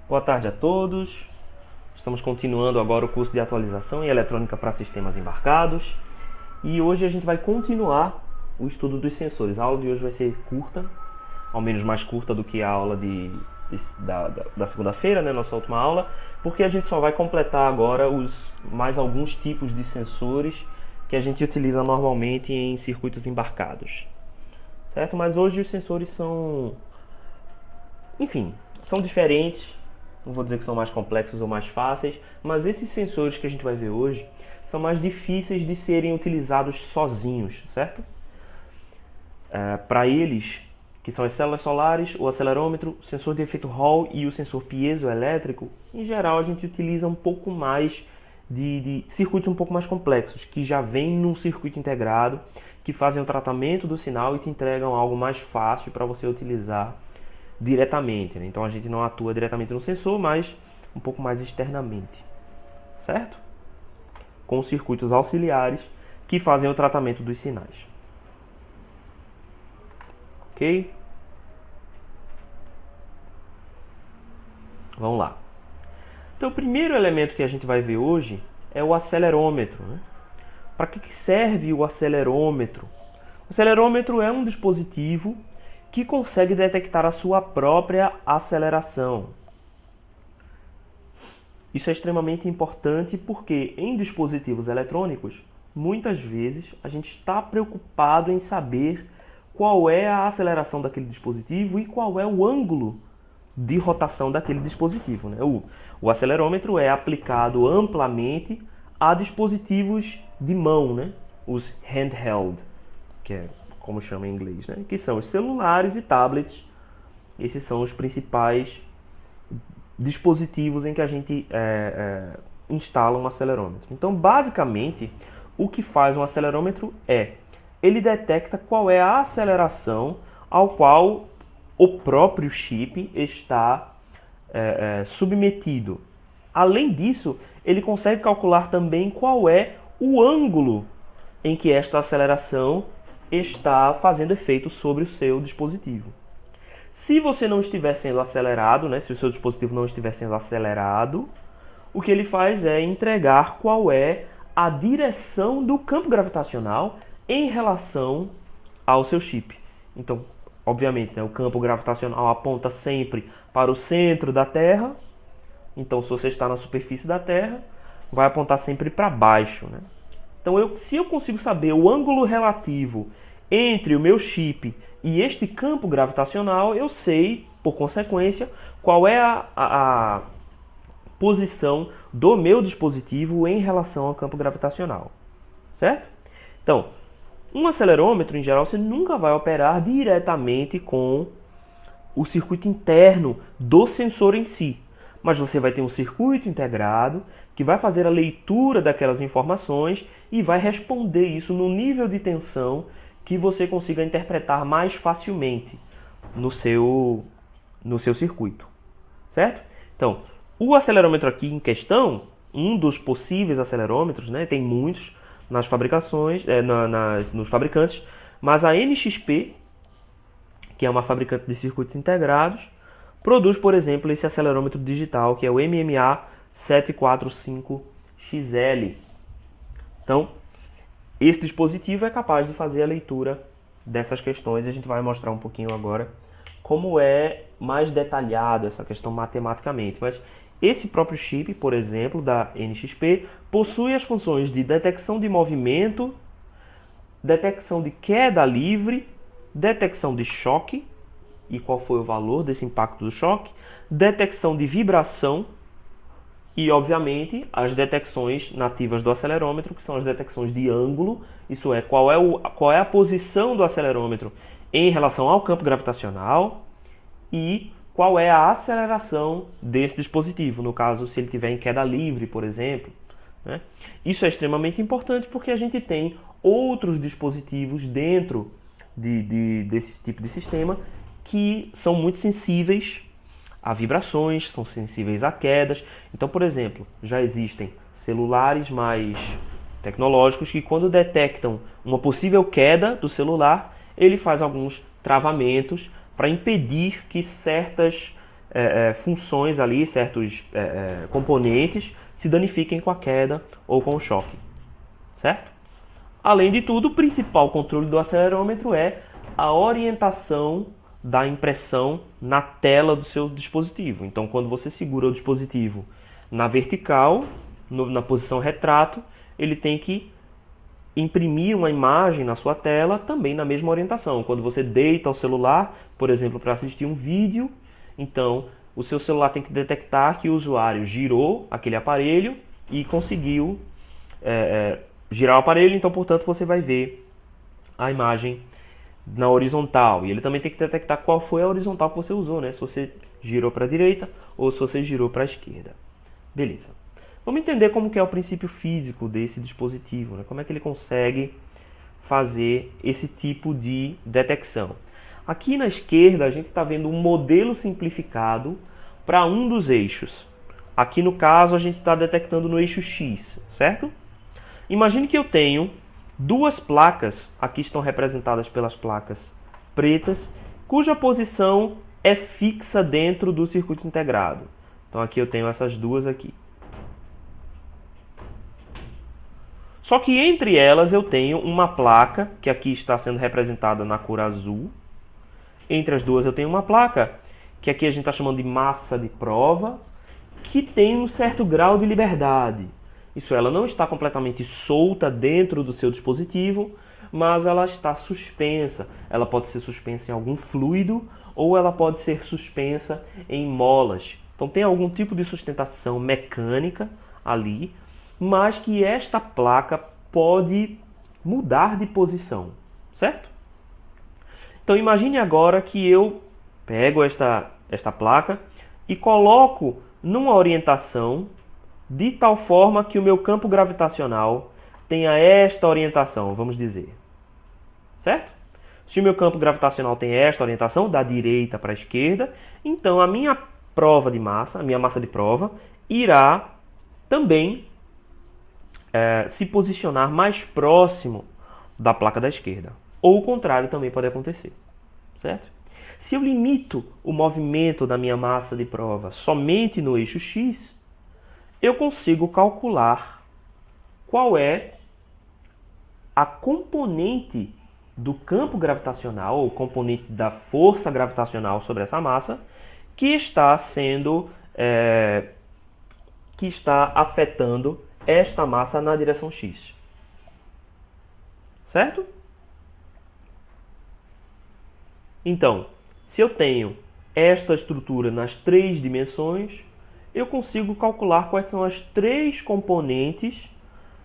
Boa tarde a todos. Estamos continuando agora o curso de atualização em eletrônica para sistemas embarcados. E hoje a gente vai continuar o estudo dos sensores. A aula de hoje vai ser curta, ao menos mais curta do que a aula da segunda-feira, né, nossa última aula, porque a gente só vai completar agora mais alguns tipos de sensores que a gente utiliza normalmente em circuitos embarcados. Certo? Mas hoje os sensores são diferentes. Não vou dizer que são mais complexos ou mais fáceis, mas esses sensores que a gente vai ver hoje são mais difíceis de serem utilizados sozinhos, certo? Para eles, que são as células solares, o acelerômetro, o sensor de efeito Hall e o sensor piezoelétrico, em geral a gente utiliza um pouco mais de circuitos um pouco mais complexos, que já vêm num circuito integrado, que fazem o tratamento do sinal e te entregam algo mais fácil para você utilizar diretamente, né? Então a gente não atua diretamente no sensor, mas um pouco mais externamente, certo? Com circuitos auxiliares que fazem o tratamento dos sinais. Ok? Vamos lá. Então o primeiro elemento que a gente vai ver hoje é o acelerômetro, né? Para que serve o acelerômetro? O acelerômetro é um dispositivo que consegue detectar a sua própria aceleração. Isso é extremamente importante porque em dispositivos eletrônicos, muitas vezes a gente está preocupado em saber qual é a aceleração daquele dispositivo e qual é o ângulo de rotação daquele dispositivo, né? O acelerômetro é aplicado amplamente a dispositivos de mão, né? Os handheld, que é como chama em inglês, né? Que são os celulares e tablets. Esses são os principais dispositivos em que a gente instala um acelerômetro. Então, basicamente, o que faz um acelerômetro ele detecta qual é a aceleração ao qual o próprio chip está submetido. Além disso, ele consegue calcular também qual é o ângulo em que esta aceleração está fazendo efeito sobre o seu dispositivo. Se você não estiver sendo acelerado, né, se o seu dispositivo não estiver sendo acelerado, o que ele faz é entregar qual é a direção do campo gravitacional em relação ao seu chip. Então, obviamente, né, o campo gravitacional aponta sempre para o centro da Terra. Então, se você está na superfície da Terra, vai apontar sempre para baixo, né? Então, se eu consigo saber o ângulo relativo entre o meu chip e este campo gravitacional, eu sei, por consequência, qual é a posição do meu dispositivo em relação ao campo gravitacional, certo? Então, um acelerômetro, em geral, você nunca vai operar diretamente com o circuito interno do sensor em si, mas você vai ter um circuito integrado que vai fazer a leitura daquelas informações e vai responder isso no nível de tensão que você consiga interpretar mais facilmente no seu circuito, certo? Então, o acelerômetro aqui em questão, um dos possíveis acelerômetros, né, tem muitos nas fabricações, nos fabricantes, mas a NXP, que é uma fabricante de circuitos integrados, produz, por exemplo, esse acelerômetro digital, que é o MMA 745XL. Então, esse dispositivo é capaz de fazer a leitura dessas questões. A gente vai mostrar um pouquinho agora como é mais detalhado essa questão matematicamente. Mas esse próprio chip, por exemplo, da NXP, possui as funções de detecção de movimento, detecção de queda livre, detecção de choque, e qual foi o valor desse impacto do choque, detecção de vibração e, obviamente, as detecções nativas do acelerômetro, que são as detecções de ângulo, isso é, qual é a posição do acelerômetro em relação ao campo gravitacional e qual é a aceleração desse dispositivo, no caso, se ele estiver em queda livre, por exemplo, né? Isso é extremamente importante porque a gente tem outros dispositivos dentro desse tipo de sistema que são muito sensíveis a vibrações, são sensíveis a quedas. Então, por exemplo, já existem celulares mais tecnológicos que, quando detectam uma possível queda do celular, ele faz alguns travamentos para impedir que certas funções ali, certos componentes se danifiquem com a queda ou com o choque, certo? Além de tudo, o principal controle do acelerômetro é a orientação da impressão na tela do seu dispositivo. Então, quando você segura o dispositivo na vertical, na posição retrato, ele tem que imprimir uma imagem na sua tela também na mesma orientação. Quando você deita o celular, por exemplo, para assistir um vídeo, então o seu celular tem que detectar que o usuário girou aquele aparelho e conseguiu girar o aparelho, então, portanto, você vai ver a imagem na horizontal. E ele também tem que detectar qual foi a horizontal que você usou, né? Se você girou para a direita ou se você girou para a esquerda. Beleza. Vamos entender como que é o princípio físico desse dispositivo, né? Como é que ele consegue fazer esse tipo de detecção. Aqui na esquerda a gente está vendo um modelo simplificado para um dos eixos. Aqui no caso a gente está detectando no eixo X, certo? Imagine que eu tenho duas placas, aqui estão representadas pelas placas pretas, cuja posição é fixa dentro do circuito integrado. Então aqui eu tenho essas duas aqui. Só que entre elas eu tenho uma placa, que aqui está sendo representada na cor azul. Entre as duas eu tenho uma placa, que aqui a gente está chamando de massa de prova, que tem um certo grau de liberdade. Isso, ela não está completamente solta dentro do seu dispositivo, mas ela está suspensa. Ela pode ser suspensa em algum fluido ou ela pode ser suspensa em molas. Então tem algum tipo de sustentação mecânica ali, mas que esta placa pode mudar de posição, certo? Então imagine agora que eu pego esta placa e coloco numa orientação de tal forma que o meu campo gravitacional tenha esta orientação, vamos dizer. Certo? Se o meu campo gravitacional tem esta orientação, da direita para a esquerda, então a minha prova de massa, a minha massa de prova, irá também se posicionar mais próximo da placa da esquerda. Ou o contrário também pode acontecer. Certo? Se eu limito o movimento da minha massa de prova somente no eixo X, eu consigo calcular qual é a componente do campo gravitacional, ou componente da força gravitacional sobre essa massa, que está afetando esta massa na direção X. Certo? Então, se eu tenho esta estrutura nas três dimensões, eu consigo calcular quais são as três componentes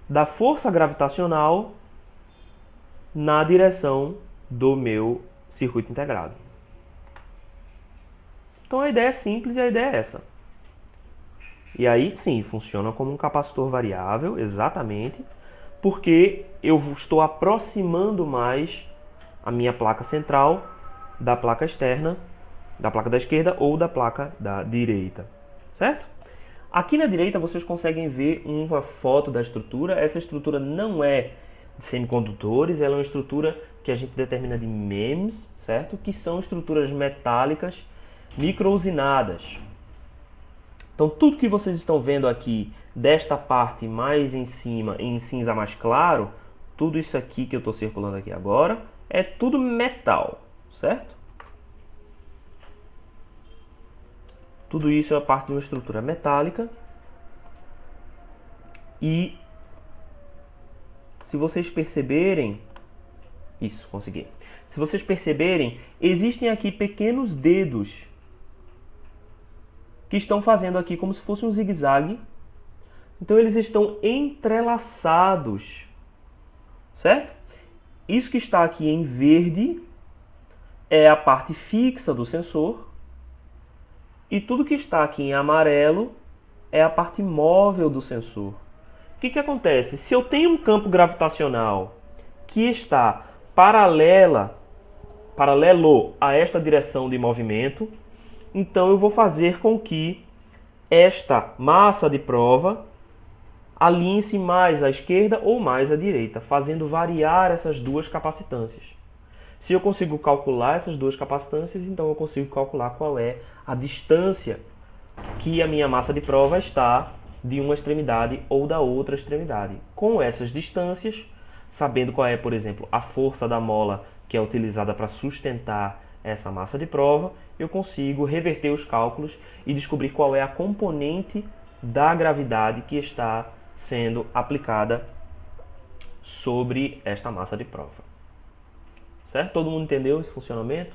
da força gravitacional na direção do meu circuito integrado. Então a ideia é simples e a ideia é essa. E aí sim, funciona como um capacitor variável, exatamente, porque eu estou aproximando mais a minha placa central da placa externa, da placa da esquerda ou da placa da direita. Certo? Aqui na direita vocês conseguem ver uma foto da estrutura. Essa estrutura não é de semicondutores, ela é uma estrutura que a gente determina de MEMS, certo? Que são estruturas metálicas micro-usinadas. Então tudo que vocês estão vendo aqui desta parte mais em cima, em cinza mais claro, tudo isso aqui que eu estou circulando aqui agora, é tudo metal, certo? Tudo isso é parte de uma estrutura metálica. E se vocês perceberem... Isso, consegui. Se vocês perceberem, existem aqui pequenos dedos que estão fazendo aqui como se fosse um zigue-zague. Então eles estão entrelaçados, certo? Isso que está aqui em verde é a parte fixa do sensor. E tudo que está aqui em amarelo é a parte móvel do sensor. O que acontece? Se eu tenho um campo gravitacional que está paralelo a esta direção de movimento, então eu vou fazer com que esta massa de prova alinhe-se mais à esquerda ou mais à direita, fazendo variar essas duas capacitâncias. Se eu consigo calcular essas duas capacitâncias, então eu consigo calcular qual é a distância que a minha massa de prova está de uma extremidade ou da outra extremidade. Com essas distâncias, sabendo qual é, por exemplo, a força da mola que é utilizada para sustentar essa massa de prova, eu consigo reverter os cálculos e descobrir qual é a componente da gravidade que está sendo aplicada sobre esta massa de prova. Certo? Todo mundo entendeu esse funcionamento?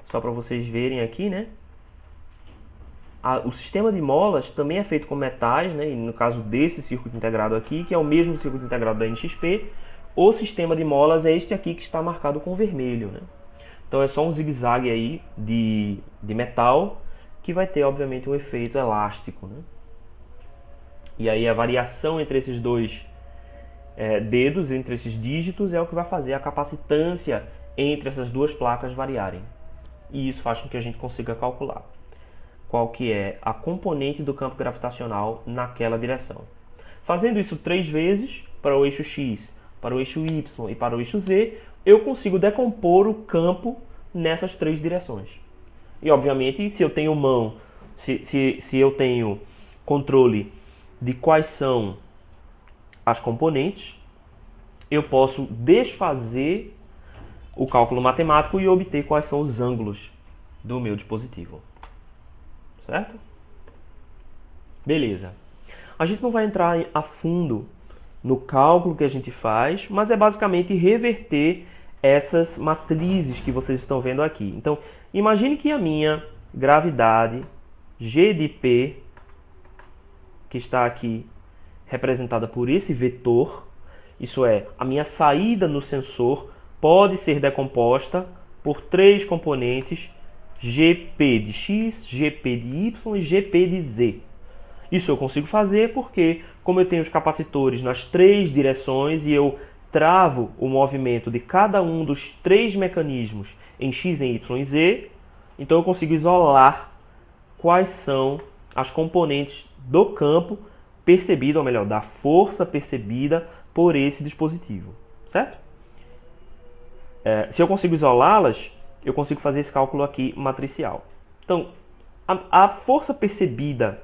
Só para vocês verem aqui, né? O sistema de molas também é feito com metais, né? E no caso desse circuito integrado aqui, que é o mesmo circuito integrado da NXP, o sistema de molas é este aqui que está marcado com vermelho, né? Então é só um zigue-zague aí de metal que vai ter, obviamente, um efeito elástico, né? E aí a variação entre esses dois dedos, entre esses dígitos, é o que vai fazer a capacitância entre essas duas placas variarem. E isso faz com que a gente consiga calcular qual que é a componente do campo gravitacional naquela direção. Fazendo isso 3 vezes, para o eixo X, para o eixo Y e para o eixo Z, eu consigo decompor o campo nessas 3 direções. E, obviamente, se eu tenho se eu tenho controle de quais são as componentes, eu posso desfazer o cálculo matemático e obter quais são os ângulos do meu dispositivo. Certo? Beleza. A gente não vai entrar a fundo no cálculo que a gente faz, mas é basicamente reverter essas matrizes que vocês estão vendo aqui. Então, imagine que a minha gravidade G de P, que está aqui representada por esse vetor, isso é, a minha saída no sensor pode ser decomposta por 3 componentes, GP de X, GP de Y e GP de Z. Isso eu consigo fazer porque, como eu tenho os capacitores nas 3 direções e eu travo o movimento de cada um dos 3 mecanismos em X, em Y e Z, então eu consigo isolar quais são as componentes do campo percebido, ou melhor, da força percebida por esse dispositivo, certo? Se eu consigo isolá-las, eu consigo fazer esse cálculo aqui matricial. Então, a força percebida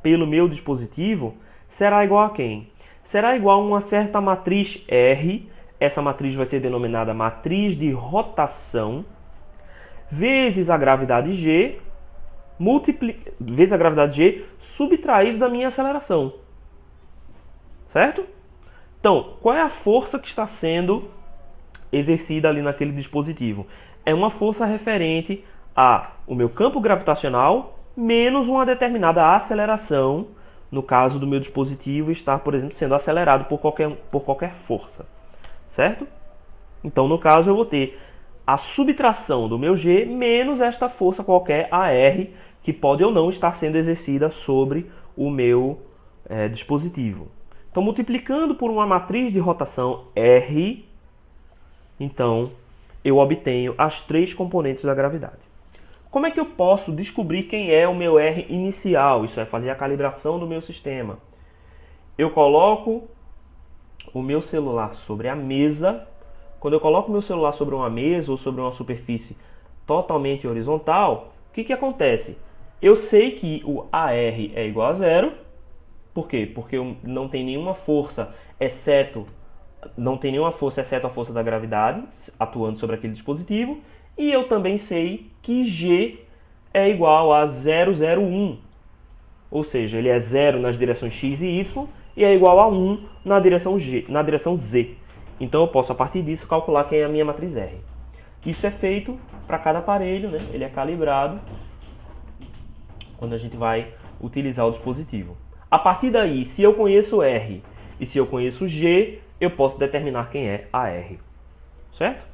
pelo meu dispositivo será igual a quem? Será igual a uma certa matriz R, essa matriz vai ser denominada matriz de rotação, vezes a gravidade G, vezes a gravidade G subtraído da minha aceleração. Certo? Então, qual é a força que está sendo exercida ali naquele dispositivo? É uma força referente ao meu campo gravitacional menos uma determinada aceleração, no caso do meu dispositivo estar, por exemplo, sendo acelerado por qualquer força. Certo? Então, no caso, eu vou ter a subtração do meu G menos esta força qualquer AR, que pode ou não estar sendo exercida sobre o meu dispositivo. Então, multiplicando por uma matriz de rotação R, então, eu obtenho as 3 componentes da gravidade. Como é que eu posso descobrir quem é o meu R inicial? Isso é, fazer a calibração do meu sistema. Eu coloco o meu celular sobre a mesa. Quando eu coloco o meu celular sobre uma mesa ou sobre uma superfície totalmente horizontal, o que acontece? Eu sei que o AR é igual a 0. Por quê? Porque não tem nenhuma força exceto a força da gravidade atuando sobre aquele dispositivo. E eu também sei que G é igual a 0,01. Ou seja, ele é 0 nas direções X e Y e é igual a 1 na direção Z. Então eu posso, a partir disso, calcular quem é a minha matriz R. Isso é feito para cada aparelho, né? Ele é calibrado quando a gente vai utilizar o dispositivo. A partir daí, se eu conheço R e se eu conheço G, eu posso determinar quem é a R. Certo?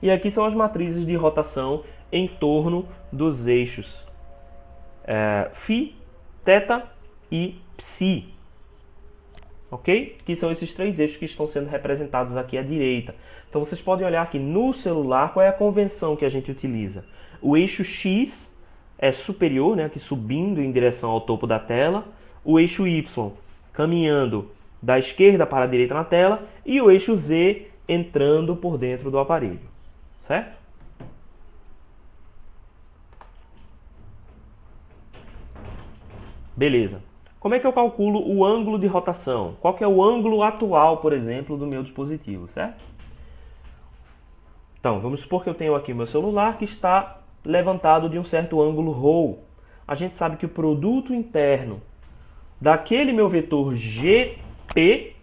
E aqui são as matrizes de rotação em torno dos eixos φ, θ e ψ. Ok? Que são esses 3 eixos que estão sendo representados aqui à direita. Então vocês podem olhar aqui no celular qual é a convenção que a gente utiliza. O eixo X é superior, né, aqui subindo em direção ao topo da tela. O eixo Y caminhando da esquerda para a direita na tela. E o eixo Z entrando por dentro do aparelho, certo? Beleza. Como é que eu calculo o ângulo de rotação? Qual que é o ângulo atual, por exemplo, do meu dispositivo, certo? Então, vamos supor que eu tenho aqui o meu celular que está levantado de um certo ângulo ρ. A gente sabe que o produto interno daquele meu vetor GP,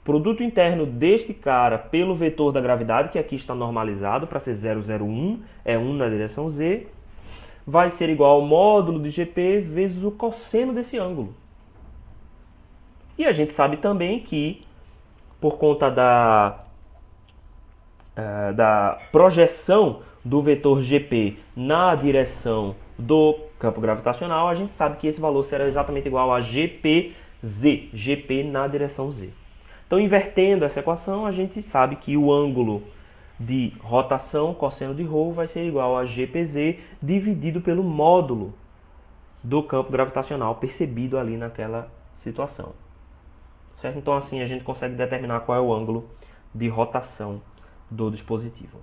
produto interno deste cara pelo vetor da gravidade, que aqui está normalizado para ser 0,01, é 1 na direção z, vai ser igual ao módulo de GP vezes o cosseno desse ângulo. E a gente sabe também que, por conta da projeção do vetor GP na direção do campo gravitacional, a gente sabe que esse valor será exatamente igual a GPZ, GP na direção Z. Então, invertendo essa equação, a gente sabe que o ângulo de rotação, cosseno de ρ, vai ser igual a GPZ dividido pelo módulo do campo gravitacional percebido ali naquela situação. Certo? Então, assim, a gente consegue determinar qual é o ângulo de rotação do dispositivo.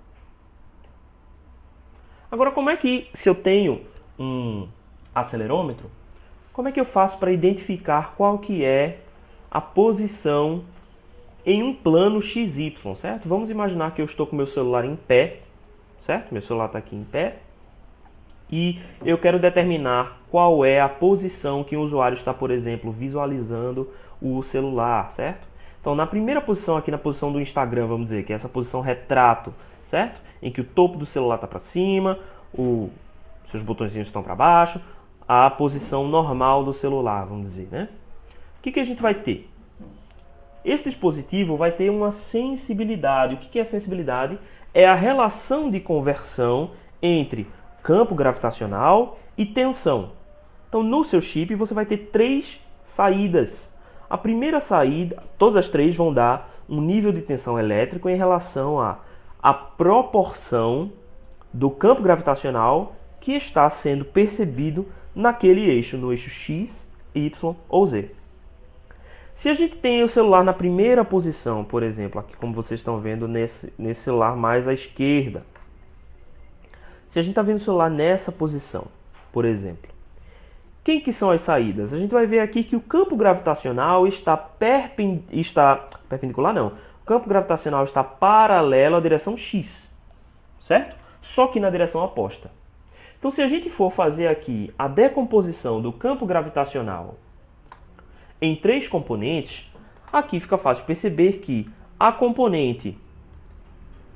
Agora, como é que, se eu tenho um acelerômetro, como é que eu faço para identificar qual que é a posição em um plano XY, certo? Vamos imaginar que eu estou com meu celular em pé, certo? Meu celular está aqui em pé. E eu quero determinar qual é a posição que o usuário está, por exemplo, visualizando o celular, certo? Então, na primeira posição, aqui na posição do Instagram, vamos dizer, que é essa posição retrato, certo? Em que o topo do celular está para cima, seus botõezinhos estão para baixo, a posição normal do celular, vamos dizer, né? O que a gente vai ter? Esse dispositivo vai ter uma sensibilidade. O que é a sensibilidade? É a relação de conversão entre campo gravitacional e tensão. Então, no seu chip, você vai ter 3 saídas. A primeira saída, todas as 3 vão dar um nível de tensão elétrico em relação à proporção do campo gravitacional que está sendo percebido naquele eixo, no eixo X, Y ou Z. Se a gente tem o celular na primeira posição, por exemplo, aqui como vocês estão vendo nesse celular mais à esquerda, se a gente está vendo o celular nessa posição, por exemplo, quem que são as saídas? A gente vai ver aqui que o campo gravitacional está perpendicular, não. O campo gravitacional está paralelo à direção X, certo? Só que na direção oposta. Então, se a gente for fazer aqui a decomposição do campo gravitacional em 3 componentes, aqui fica fácil perceber que a componente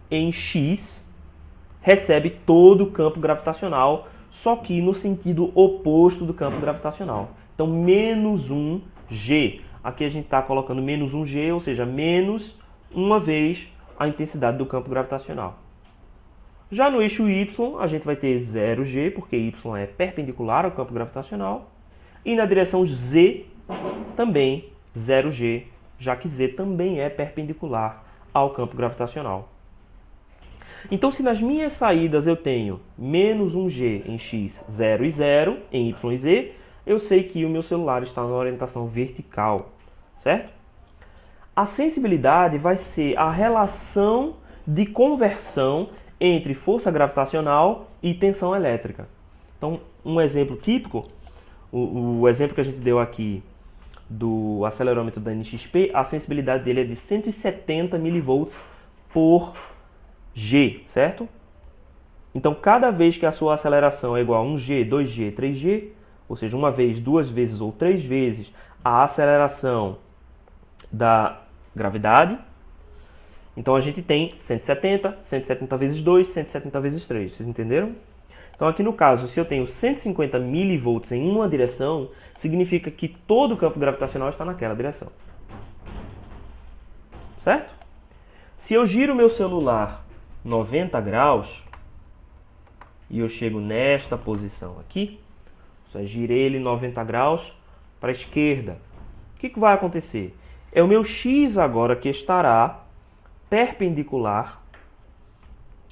em X recebe todo o campo gravitacional, só que no sentido oposto do campo gravitacional. Então, menos 1G. Aqui a gente está colocando menos 1G, ou seja, menos uma vez a intensidade do campo gravitacional. Já no eixo Y, a gente vai ter 0G, porque Y é perpendicular ao campo gravitacional. E na direção Z, também 0G, já que Z também é perpendicular ao campo gravitacional. Então, se nas minhas saídas eu tenho menos 1G em X, 0 e 0, em Y e Z, eu sei que o meu celular está na orientação vertical, certo? A sensibilidade vai ser a relação de conversão entre força gravitacional e tensão elétrica. Então, um exemplo típico, o exemplo que a gente deu aqui do acelerômetro da NXP, a sensibilidade dele é de 170 mV por G, certo? Então, cada vez que a sua aceleração é igual a 1G, 2G, 3G, ou seja, uma vez, 2 vezes ou 3 vezes a aceleração da gravidade, então a gente tem 170, 170 vezes 2, 170 vezes 3. Vocês entenderam? Então aqui no caso, se eu tenho 150 mV em uma direção, significa que todo o campo gravitacional está naquela direção. Certo? Se eu giro o meu celular 90 graus e eu chego nesta posição aqui, só girei ele 90 graus para a esquerda, o que vai acontecer? É o meu X agora que estará perpendicular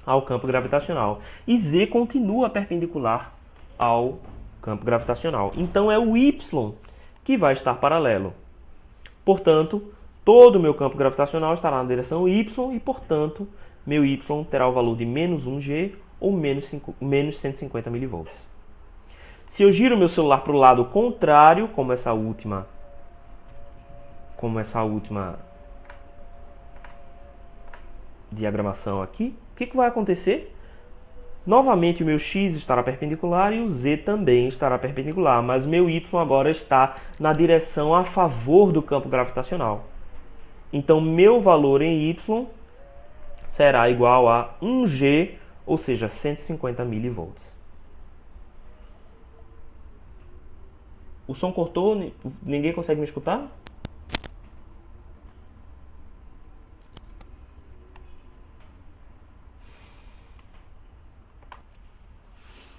ao campo gravitacional. E Z continua perpendicular ao campo gravitacional. Então é o Y que vai estar paralelo. Portanto, todo o meu campo gravitacional estará na direção y e, portanto, meu y terá o valor de menos 1G ou menos 150 mV. Se eu giro meu celular para o lado contrário, como essa última diagramação aqui, o que vai acontecer? Novamente o meu x estará perpendicular e o z também estará perpendicular, mas o meu y agora está na direção a favor do campo gravitacional. Então, meu valor em y será igual a 1G, ou seja, 150 mV. O som cortou? Ninguém consegue me escutar?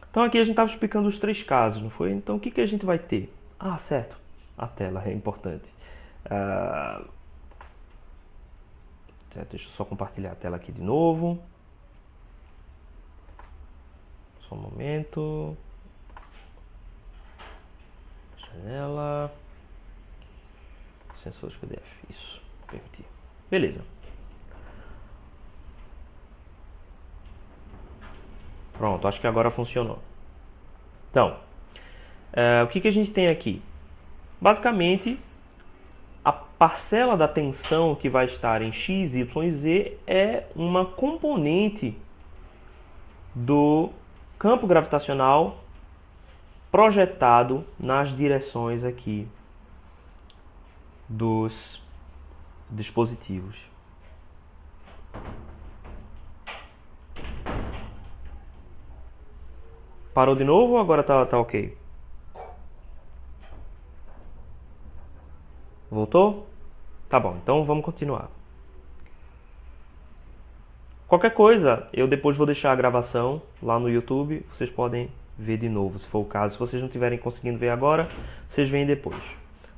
Então aqui a gente estava explicando os 3 casos, não foi? Então o que a gente vai ter? Ah, certo. A tela é importante. Certo, deixa eu só compartilhar a tela aqui de novo. Só um momento. Janela. Sensores PDF. Isso. Permitir. Beleza. Pronto, acho que agora funcionou. Então, o que a gente tem aqui? Basicamente, a parcela da tensão que vai estar em x, y e z é uma componente do campo gravitacional projetado nas direções aqui dos dispositivos. Parou de novo ou agora tá ok? Voltou? Tá bom, então vamos continuar. Qualquer coisa, eu depois vou deixar a gravação lá no YouTube, vocês podem ver de novo, se for o caso. Se vocês não estiverem conseguindo ver agora, vocês veem depois,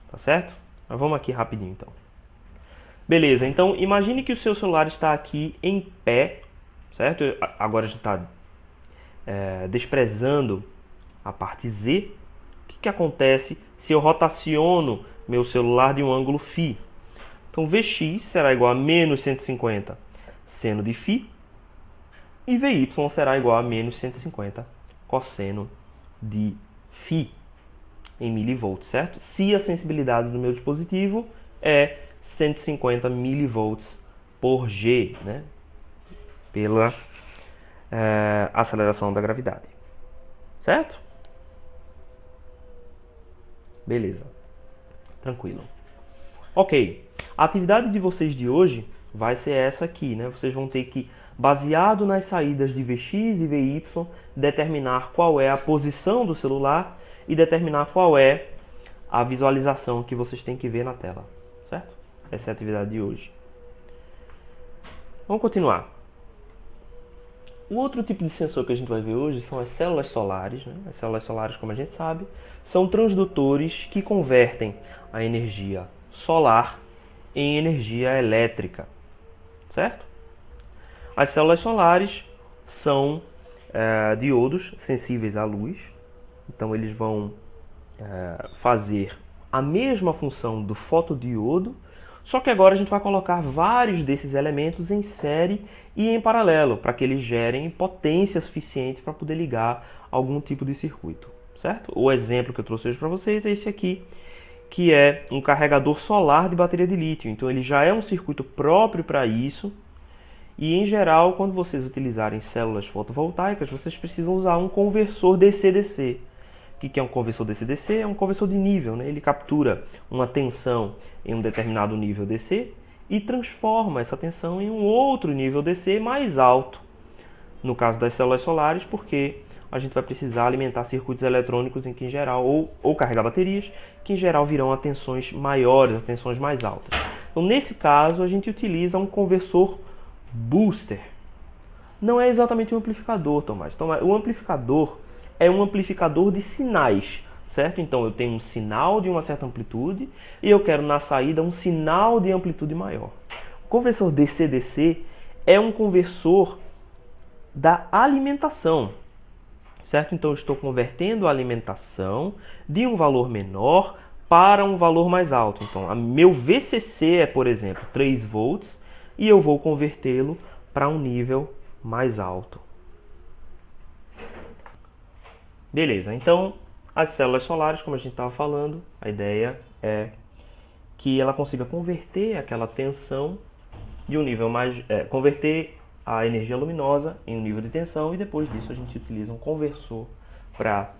tá certo? Mas vamos aqui rapidinho então. Beleza, então imagine que o seu celular está aqui em pé, certo? Agora a gente está desprezando a parte Z. O que acontece se eu rotaciono meu celular de um ângulo φ? Então Vx será igual a menos 150 seno de φ e Vy será igual a menos 150 cosseno de φ em milivolts, certo? Se a sensibilidade do meu dispositivo é 150 milivolts por G, né? Pela aceleração da gravidade, certo? Beleza, tranquilo. Ok, a atividade de vocês de hoje vai ser essa aqui, né? Vocês vão ter que, baseado nas saídas de Vx e Vy, determinar qual é a posição do celular e determinar qual é a visualização que vocês têm que ver na tela, certo? Essa é a atividade de hoje. Vamos continuar. O outro tipo de sensor que a gente vai ver hoje são as células solares, né? As células solares, como a gente sabe, são transdutores que convertem a energia solar em energia elétrica, certo? As células solares são diodos sensíveis à luz, então eles vão fazer a mesma função do fotodiodo, só que agora a gente vai colocar vários desses elementos em série e em paralelo, para que eles gerem potência suficiente para poder ligar algum tipo de circuito, certo? O exemplo que eu trouxe hoje para vocês é esse aqui, que é um carregador solar de bateria de lítio. Então ele já é um circuito próprio para isso. E em geral, quando vocês utilizarem células fotovoltaicas, vocês precisam usar um conversor DC-DC. O que é um conversor DC-DC? É um conversor de nível, né? Ele captura uma tensão em um determinado nível DC e transforma essa tensão em um outro nível DC mais alto. No caso das células solares, porque a gente vai precisar alimentar circuitos eletrônicos em que em geral, ou carregar baterias, que em geral virão a tensões maiores, a tensões mais altas. Então nesse caso a gente utiliza um conversor booster. Não é exatamente um amplificador, Tomás. O amplificador é um amplificador de sinais, certo? Então eu tenho um sinal de uma certa amplitude e eu quero na saída um sinal de amplitude maior. O conversor DC-DC é um conversor da alimentação, certo? Então eu estou convertendo a alimentação de um valor menor para um valor mais alto. Então, meu VCC é, por exemplo, 3 volts e eu vou convertê-lo para um nível mais alto. Beleza, então as células solares, como a gente estava falando, a ideia é que ela consiga converter aquela tensão de um nível mais... converter a energia luminosa em um nível de tensão e depois disso a gente utiliza um conversor para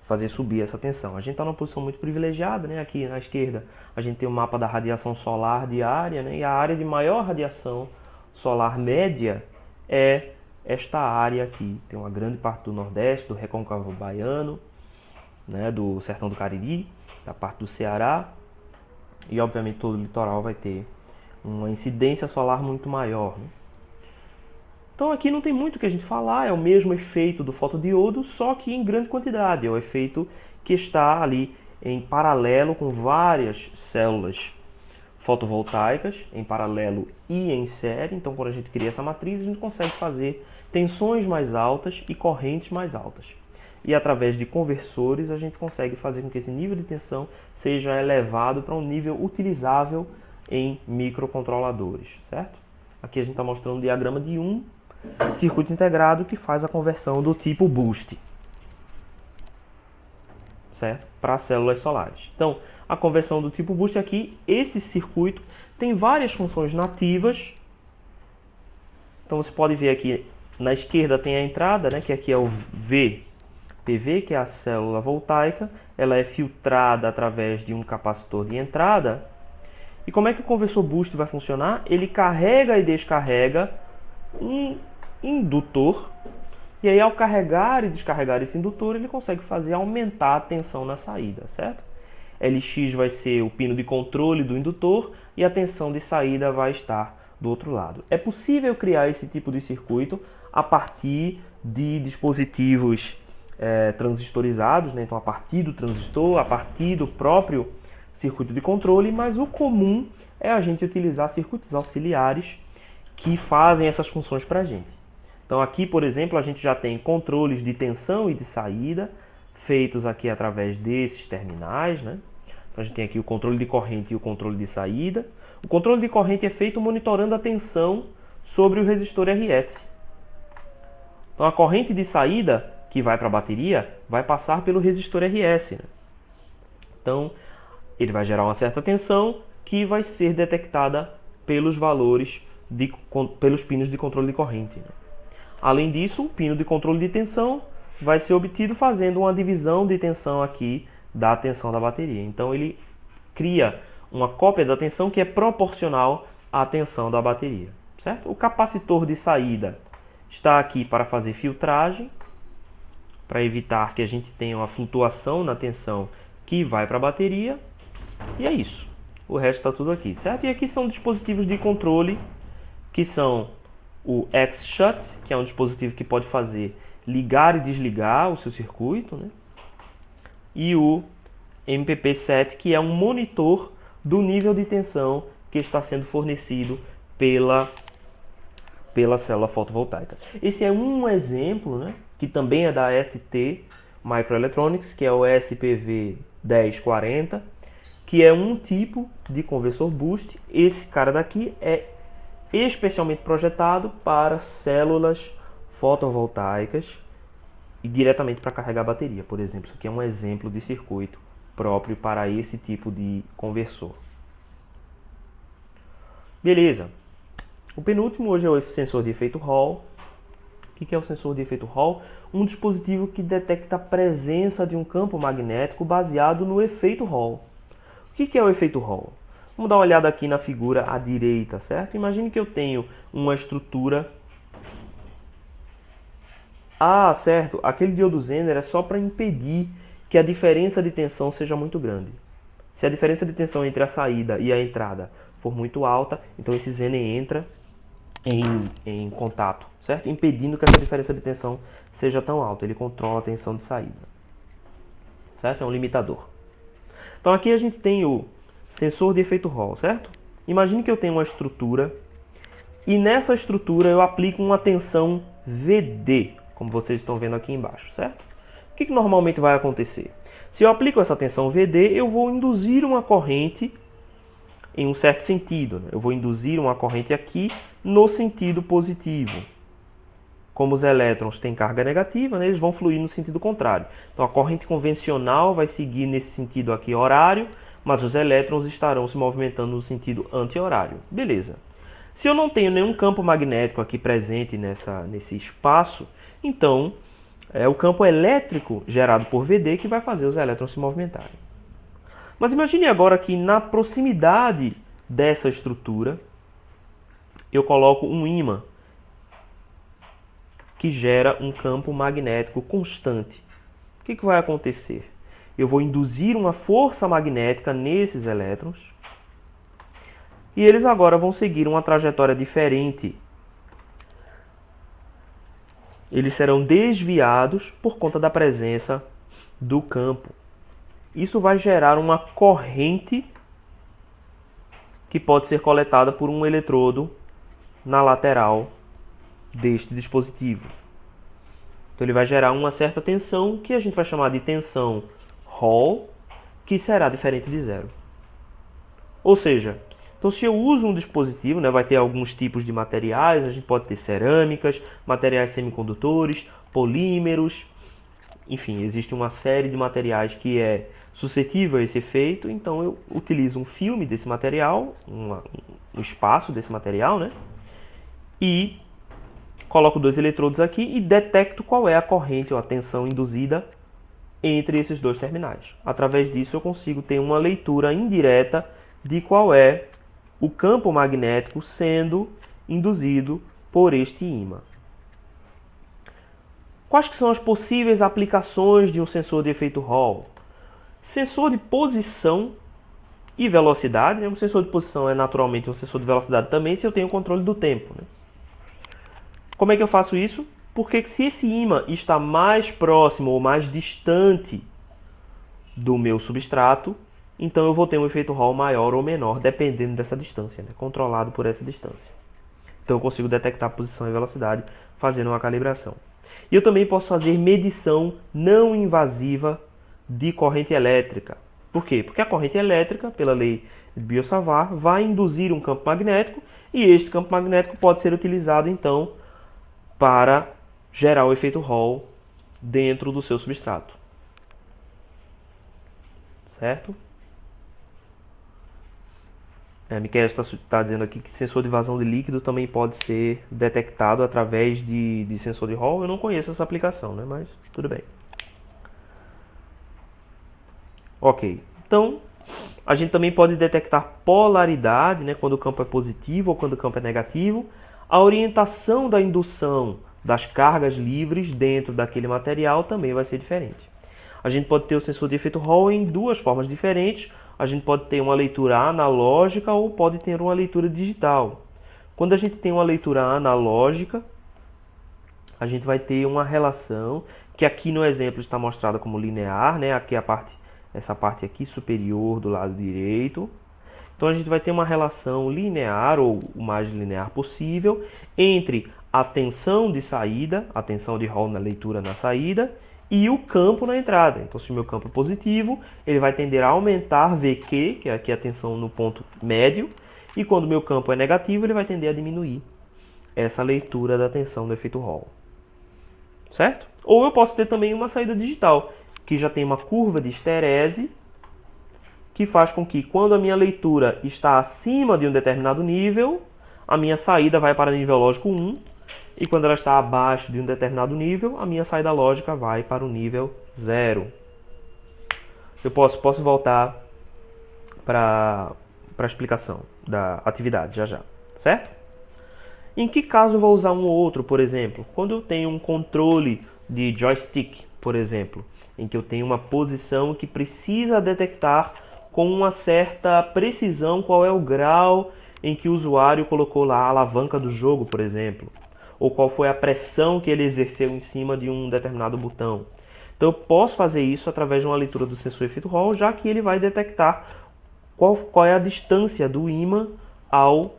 fazer subir essa tensão. A gente está numa posição muito privilegiada, né? Aqui na esquerda a gente tem o mapa da radiação solar diária, né? E a área de maior radiação solar média é esta área aqui. Tem uma grande parte do Nordeste, do Recôncavo Baiano, né? Do Sertão do Cariri, da parte do Ceará e obviamente todo o litoral vai ter uma incidência solar muito maior, né? Então aqui não tem muito o que a gente falar, é o mesmo efeito do fotodiodo, só que em grande quantidade. É o efeito que está ali em paralelo com várias células fotovoltaicas, em paralelo e em série. Então quando a gente cria essa matriz, a gente consegue fazer tensões mais altas e correntes mais altas. E através de conversores, a gente consegue fazer com que esse nível de tensão seja elevado para um nível utilizável em microcontroladores, certo? Aqui a gente está mostrando um diagrama de um circuito integrado que faz a conversão do tipo boost, certo? Para células solares. Então, a conversão do tipo boost aqui, esse circuito tem várias funções nativas. Então, você pode ver aqui na esquerda tem a entrada, né, que aqui é o VPV, que é a célula voltaica. Ela é filtrada através de um capacitor de entrada. E como é que o conversor boost vai funcionar? Ele carrega e descarrega um indutor, e aí ao carregar e descarregar esse indutor, ele consegue fazer aumentar a tensão na saída, certo? Lx vai ser o pino de controle do indutor e a tensão de saída vai estar do outro lado. É possível criar esse tipo de circuito a partir de dispositivos transistorizados, né? Então a partir do transistor, a partir do próprio circuito de controle, mas o comum é a gente utilizar circuitos auxiliares que fazem essas funções para a gente. Então aqui, por exemplo, a gente já tem controles de tensão e de saída feitos aqui através desses terminais, né? Então a gente tem aqui o controle de corrente e o controle de saída. O controle de corrente é feito monitorando a tensão sobre o resistor RS. Então a corrente de saída que vai para a bateria vai passar pelo resistor RS, né? Então ele vai gerar uma certa tensão que vai ser detectada pelos valores pelos pinos de controle de corrente, né? Além disso, o pino de controle de tensão vai ser obtido fazendo uma divisão de tensão aqui da tensão da bateria. Então ele cria uma cópia da tensão que é proporcional à tensão da bateria, certo? O capacitor de saída está aqui para fazer filtragem, para evitar que a gente tenha uma flutuação na tensão que vai para a bateria. E é isso. O resto está tudo aqui, certo? E aqui são dispositivos de controle, que são o X-Shut, que é um dispositivo que pode fazer ligar e desligar o seu circuito, né? E o MPP7, que é um monitor do nível de tensão que está sendo fornecido pela célula fotovoltaica. Esse é um exemplo, né, que também é da ST Microelectronics, que é o SPV 1040, que é um tipo de conversor boost. Esse cara daqui é especialmente projetado para células fotovoltaicas e diretamente para carregar a bateria, por exemplo. Isso aqui é um exemplo de circuito próprio para esse tipo de conversor. Beleza. O penúltimo hoje é o sensor de efeito Hall. O que é o sensor de efeito Hall? Um dispositivo que detecta a presença de um campo magnético baseado no efeito Hall. O que é o efeito Hall? Vamos dar uma olhada aqui na figura à direita, certo? Imagine que eu tenho uma estrutura... Ah, certo. Aquele diodo Zener é só para impedir que a diferença de tensão seja muito grande. Se a diferença de tensão entre a saída e a entrada for muito alta, então esse Zener entra em contato, certo? Impedindo que essa diferença de tensão seja tão alta. Ele controla a tensão de saída, certo? É um limitador. Então aqui a gente tem o sensor de efeito Hall, certo? Imagine que eu tenho uma estrutura e nessa estrutura eu aplico uma tensão VD, como vocês estão vendo aqui embaixo, certo? O que normalmente vai acontecer? Se eu aplico essa tensão VD, eu vou induzir uma corrente em um certo sentido. Eu vou induzir uma corrente aqui no sentido positivo. Como os elétrons têm carga negativa, né, eles vão fluir no sentido contrário. Então a corrente convencional vai seguir nesse sentido aqui horário, mas os elétrons estarão se movimentando no sentido anti-horário. Beleza. Se eu não tenho nenhum campo magnético aqui presente nesse espaço, então é o campo elétrico gerado por VD que vai fazer os elétrons se movimentarem. Mas imagine agora que na proximidade dessa estrutura eu coloco um ímã que gera um campo magnético constante. O que vai acontecer? Eu vou induzir uma força magnética nesses elétrons e eles agora vão seguir uma trajetória diferente. Eles serão desviados por conta da presença do campo. Isso vai gerar uma corrente que pode ser coletada por um eletrodo na lateral deste dispositivo. Então ele vai gerar uma certa tensão que a gente vai chamar de tensão Hall, que será diferente de zero. Ou seja, então se eu uso um dispositivo, né, vai ter alguns tipos de materiais, a gente pode ter cerâmicas, materiais semicondutores, polímeros, enfim, existe uma série de materiais que é suscetível a esse efeito, então eu utilizo um filme desse material, um espaço desse material, né, e coloco dois eletrodos aqui e detecto qual é a corrente ou a tensão induzida entre esses dois terminais. Através disso eu consigo ter uma leitura indireta de qual é o campo magnético sendo induzido por este ímã. Quais que são as possíveis aplicações de um sensor de efeito Hall? Sensor de posição e velocidade. Um sensor de posição é naturalmente um sensor de velocidade também se eu tenho controle do tempo, né? Como é que eu faço isso? Porque se esse ímã está mais próximo ou mais distante do meu substrato, então eu vou ter um efeito Hall maior ou menor, dependendo dessa distância, né? Controlado por essa distância. Então eu consigo detectar posição e velocidade fazendo uma calibração. E eu também posso fazer medição não invasiva de corrente elétrica. Por quê? Porque a corrente elétrica, pela lei de Biot-Savart, vai induzir um campo magnético e este campo magnético pode ser utilizado então para gerar o efeito Hall dentro do seu substrato. Certo? Miquel está dizendo aqui que sensor de vazão de líquido também pode ser detectado através de sensor de Hall. Eu não conheço essa aplicação, né? Mas tudo bem. Ok, então a gente também pode detectar polaridade, né? Quando o campo é positivo ou quando o campo é negativo. A orientação da indução das cargas livres dentro daquele material também vai ser diferente. A gente pode ter o sensor de efeito Hall em duas formas diferentes. A gente pode ter uma leitura analógica ou pode ter uma leitura digital. Quando a gente tem uma leitura analógica, a gente vai ter uma relação que aqui no exemplo está mostrada como linear, né? Aqui essa parte aqui superior do lado direito. Então a gente vai ter uma relação linear ou o mais linear possível entre a tensão de saída, a tensão de Hall na leitura na saída, e o campo na entrada. Então, se o meu campo é positivo, ele vai tender a aumentar VQ, que é aqui a tensão no ponto médio, e quando o meu campo é negativo, ele vai tender a diminuir essa leitura da tensão do efeito Hall. Certo? Ou eu posso ter também uma saída digital, que já tem uma curva de esterese, que faz com que, quando a minha leitura está acima de um determinado nível, a minha saída vai para nível lógico 1, e quando ela está abaixo de um determinado nível, a minha saída lógica vai para o nível 0. Eu posso voltar para a explicação da atividade já, certo? Em que caso eu vou usar um ou outro, por exemplo? Quando eu tenho um controle de joystick, por exemplo, em que eu tenho uma posição que precisa detectar com uma certa precisão qual é o grau em que o usuário colocou lá a alavanca do jogo, por exemplo, ou qual foi a pressão que ele exerceu em cima de um determinado botão. Então eu posso fazer isso através de uma leitura do sensor efeito Hall, já que ele vai detectar qual é a distância do ímã ao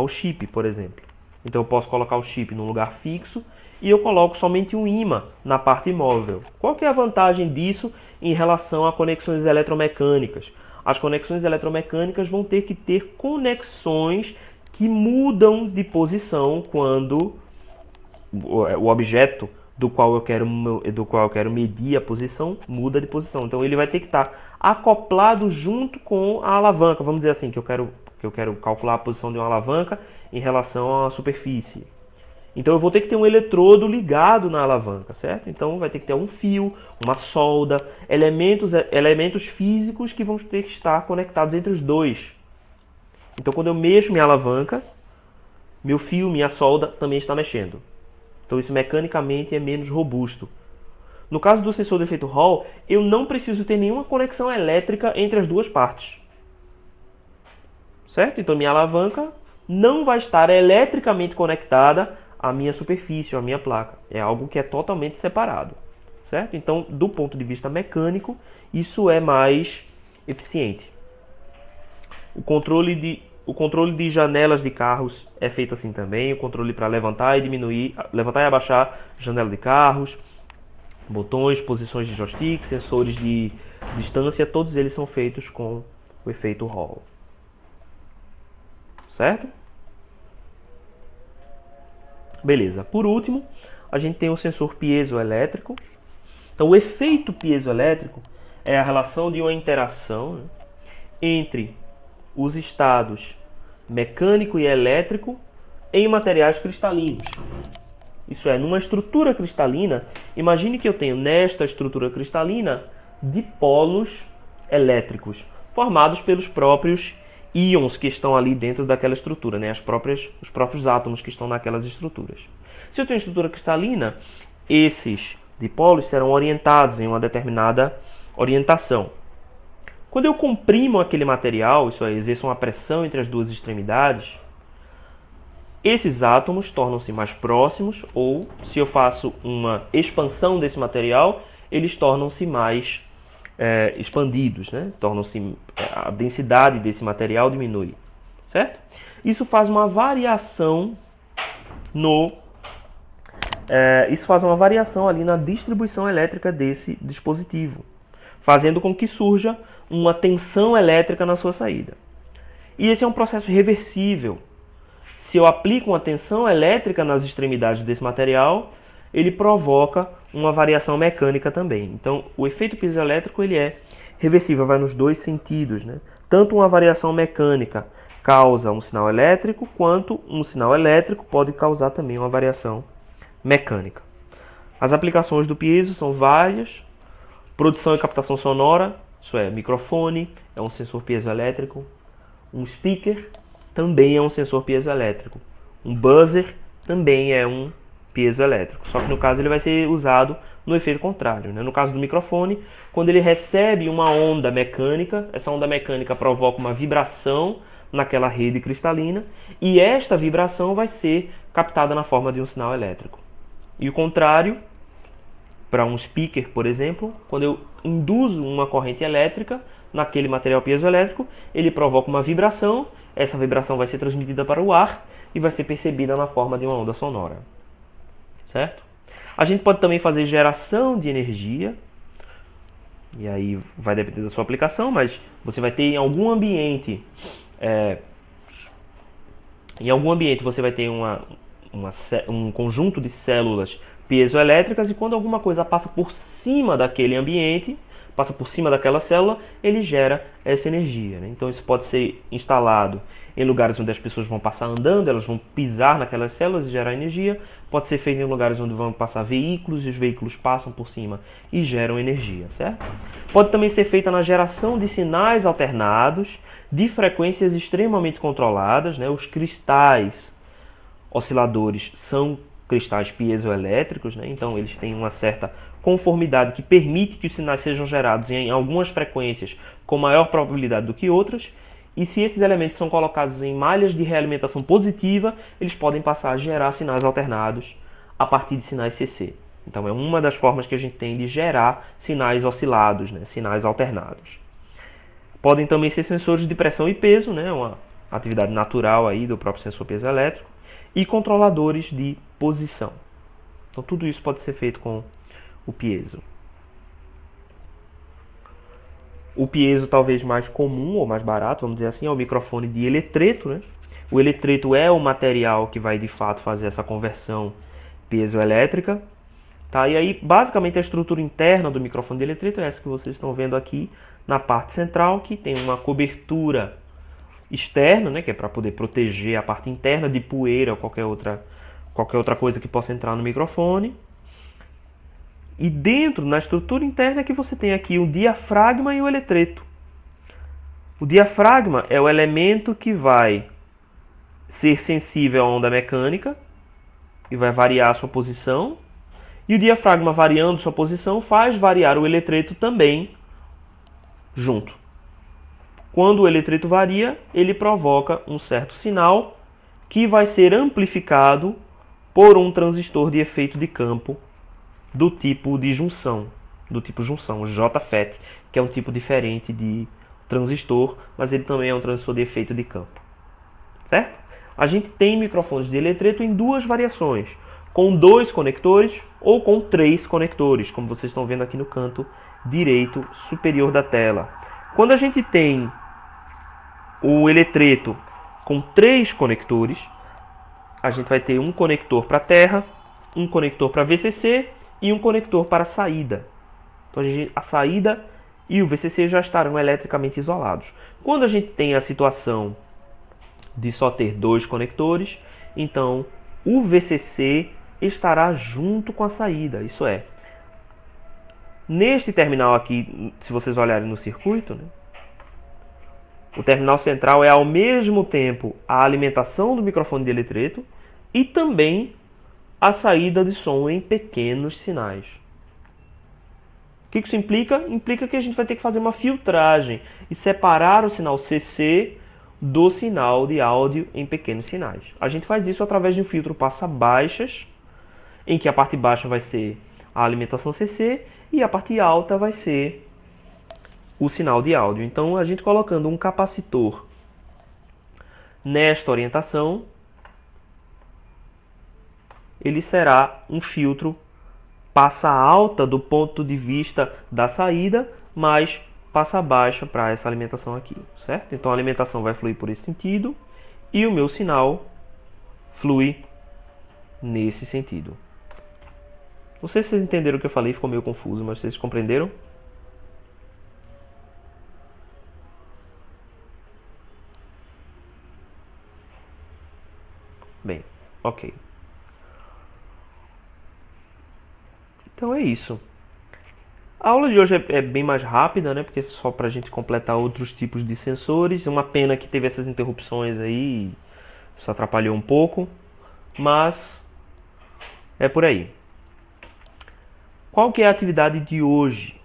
chip, por exemplo. Então eu posso colocar o chip num lugar fixo e eu coloco somente um ímã na parte móvel. Qual que é a vantagem disso em relação a conexões eletromecânicas? As conexões eletromecânicas vão ter que ter conexões que mudam de posição quando o objeto do qual eu quero medir a posição muda de posição. Então ele vai ter que estar acoplado junto com a alavanca. Vamos dizer assim, que eu quero calcular a posição de uma alavanca em relação à superfície. Então eu vou ter que ter um eletrodo ligado na alavanca, certo? Então vai ter que ter um fio, uma solda, elementos físicos que vão ter que estar conectados entre os dois. Então quando eu mexo minha alavanca, meu fio, minha solda também está mexendo. Então isso mecanicamente é menos robusto. No caso do sensor de efeito Hall, eu não preciso ter nenhuma conexão elétrica entre as duas partes. Certo? Então minha alavanca não vai estar eletricamente conectada à minha superfície, à minha placa. É algo que é totalmente separado. Certo? Então, do ponto de vista mecânico, isso é mais eficiente. O controle de janelas de carros é feito assim também. O controle para levantar e abaixar janela de carros, botões, posições de joystick, sensores de distância, todos eles são feitos com o efeito Hall. Certo? Beleza. Por último, a gente tem o sensor piezoelétrico. Então, o efeito piezoelétrico é a relação de uma interação, né, entre os estados mecânico e elétrico em materiais cristalinos. Isso é, numa estrutura cristalina, imagine que eu tenho nesta estrutura cristalina dipolos elétricos, formados pelos próprios íons que estão ali dentro daquela estrutura, né? Os próprios átomos que estão naquelas estruturas. Se eu tenho estrutura cristalina, esses dipolos serão orientados em uma determinada orientação. Quando eu comprimo aquele material, isso é, exerço uma pressão entre as duas extremidades, esses átomos tornam-se mais próximos, ou se eu faço uma expansão desse material, eles tornam-se mais expandidos, né? A densidade desse material diminui, certo? Isso faz uma variação ali na distribuição elétrica desse dispositivo, fazendo com que surja uma tensão elétrica na sua saída. E esse é um processo reversível. Se eu aplico uma tensão elétrica nas extremidades desse material, ele provoca uma variação mecânica também. Então, o efeito piezoelétrico ele é reversível, vai nos dois sentidos, né? Tanto uma variação mecânica causa um sinal elétrico, quanto um sinal elétrico pode causar também uma variação mecânica. As aplicações do piezo são várias. Produção e captação sonora, isso é, microfone é um sensor piezoelétrico. Um speaker também é um sensor piezoelétrico. Um buzzer também é um piezoelétrico. Só que no caso ele vai ser usado no efeito contrário, né? No caso do microfone, quando ele recebe uma onda mecânica, essa onda mecânica provoca uma vibração naquela rede cristalina e esta vibração vai ser captada na forma de um sinal elétrico. E o contrário, para um speaker, por exemplo, quando eu induzo uma corrente elétrica naquele material piezoelétrico, ele provoca uma vibração, essa vibração vai ser transmitida para o ar e vai ser percebida na forma de uma onda sonora. Certo? A gente pode também fazer geração de energia, e aí vai depender da sua aplicação, mas você vai ter em algum ambiente você vai ter um conjunto de células piezoelétricas, e quando alguma coisa passa por cima daquele ambiente, passa por cima daquela célula, ele gera essa energia, né? Então isso pode ser instalado em lugares onde as pessoas vão passar andando, elas vão pisar naquelas células e gerar energia. Pode ser feito em lugares onde vão passar veículos e os veículos passam por cima e geram energia, certo? Pode também ser feita na geração de sinais alternados de frequências extremamente controladas, né? Os cristais osciladores são cristais piezoelétricos, né? Então eles têm uma certa conformidade que permite que os sinais sejam gerados em algumas frequências com maior probabilidade do que outras. E se esses elementos são colocados em malhas de realimentação positiva, eles podem passar a gerar sinais alternados a partir de sinais CC. Então é uma das formas que a gente tem de gerar sinais oscilados, né? Sinais alternados. Podem também ser sensores de pressão e peso, né? Uma atividade natural aí do próprio sensor piezoelétrico, e controladores de posição. Então tudo isso pode ser feito com o piezo. O piezo talvez mais comum ou mais barato, vamos dizer assim, é o microfone de eletreto, né? O eletreto é o material que vai de fato fazer essa conversão piezoelétrica. Tá? E aí, basicamente, a estrutura interna do microfone de eletreto é essa que vocês estão vendo aqui na parte central, que tem uma cobertura externa, né, que é para poder proteger a parte interna de poeira ou qualquer outra coisa que possa entrar no microfone. E dentro, na estrutura interna, é que você tem aqui o diafragma e o eletreto. O diafragma é o elemento que vai ser sensível à onda mecânica e vai variar a sua posição. E o diafragma variando sua posição faz variar o eletreto também junto. Quando o eletreto varia, ele provoca um certo sinal que vai ser amplificado por um transistor de efeito de campo do tipo junção, JFET, que é um tipo diferente de transistor, mas ele também é um transistor de efeito de campo. Certo? A gente tem microfones de eletreto em duas variações, com 2 conectores ou com 3 conectores, como vocês estão vendo aqui no canto direito superior da tela. Quando a gente tem o eletreto com 3 conectores, a gente vai ter um conector para terra, um conector para VCC e um conector para saída. Então a saída e o VCC já estarão eletricamente isolados. Quando a gente tem a situação de só ter 2 conectores, então o VCC estará junto com a saída. Isso é, neste terminal aqui, se vocês olharem no circuito, né, o terminal central é ao mesmo tempo a alimentação do microfone de eletreto e também a saída de som em pequenos sinais. O que isso implica? Implica que a gente vai ter que fazer uma filtragem e separar o sinal CC do sinal de áudio em pequenos sinais. A gente faz isso através de um filtro passa-baixas, em que a parte baixa vai ser a alimentação CC e a parte alta vai ser o sinal de áudio. Então, a gente colocando um capacitor nesta orientação, ele será um filtro passa alta do ponto de vista da saída, mas passa baixa para essa alimentação aqui, certo? Então a alimentação vai fluir por esse sentido e o meu sinal flui nesse sentido. Não sei se vocês entenderam o que eu falei, ficou meio confuso, mas vocês compreenderam? Bem, ok. Então é isso. A aula de hoje é bem mais rápida, né? Porque é só para a gente completar outros tipos de sensores. Uma pena que teve essas interrupções aí, isso atrapalhou um pouco, mas é por aí. Qual que é a atividade de hoje?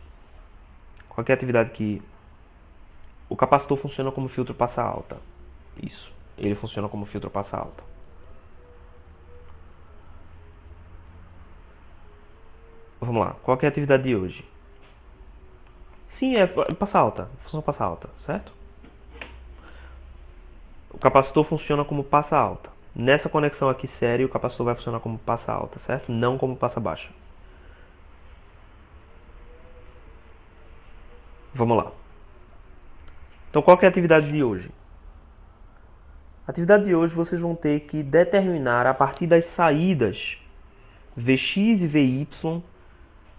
Qual que é a atividade que o capacitor funciona como filtro passa alta? Isso, ele funciona como filtro passa alta. Vamos lá, qual que é a atividade de hoje? Sim, é passa alta, função passa alta, certo? O capacitor funciona como passa alta. Nessa conexão aqui série, o capacitor vai funcionar como passa alta, certo? Não como passa baixa. Vamos lá. Então, qual que é a atividade de hoje? A atividade de hoje vocês vão ter que determinar a partir das saídas Vx e Vy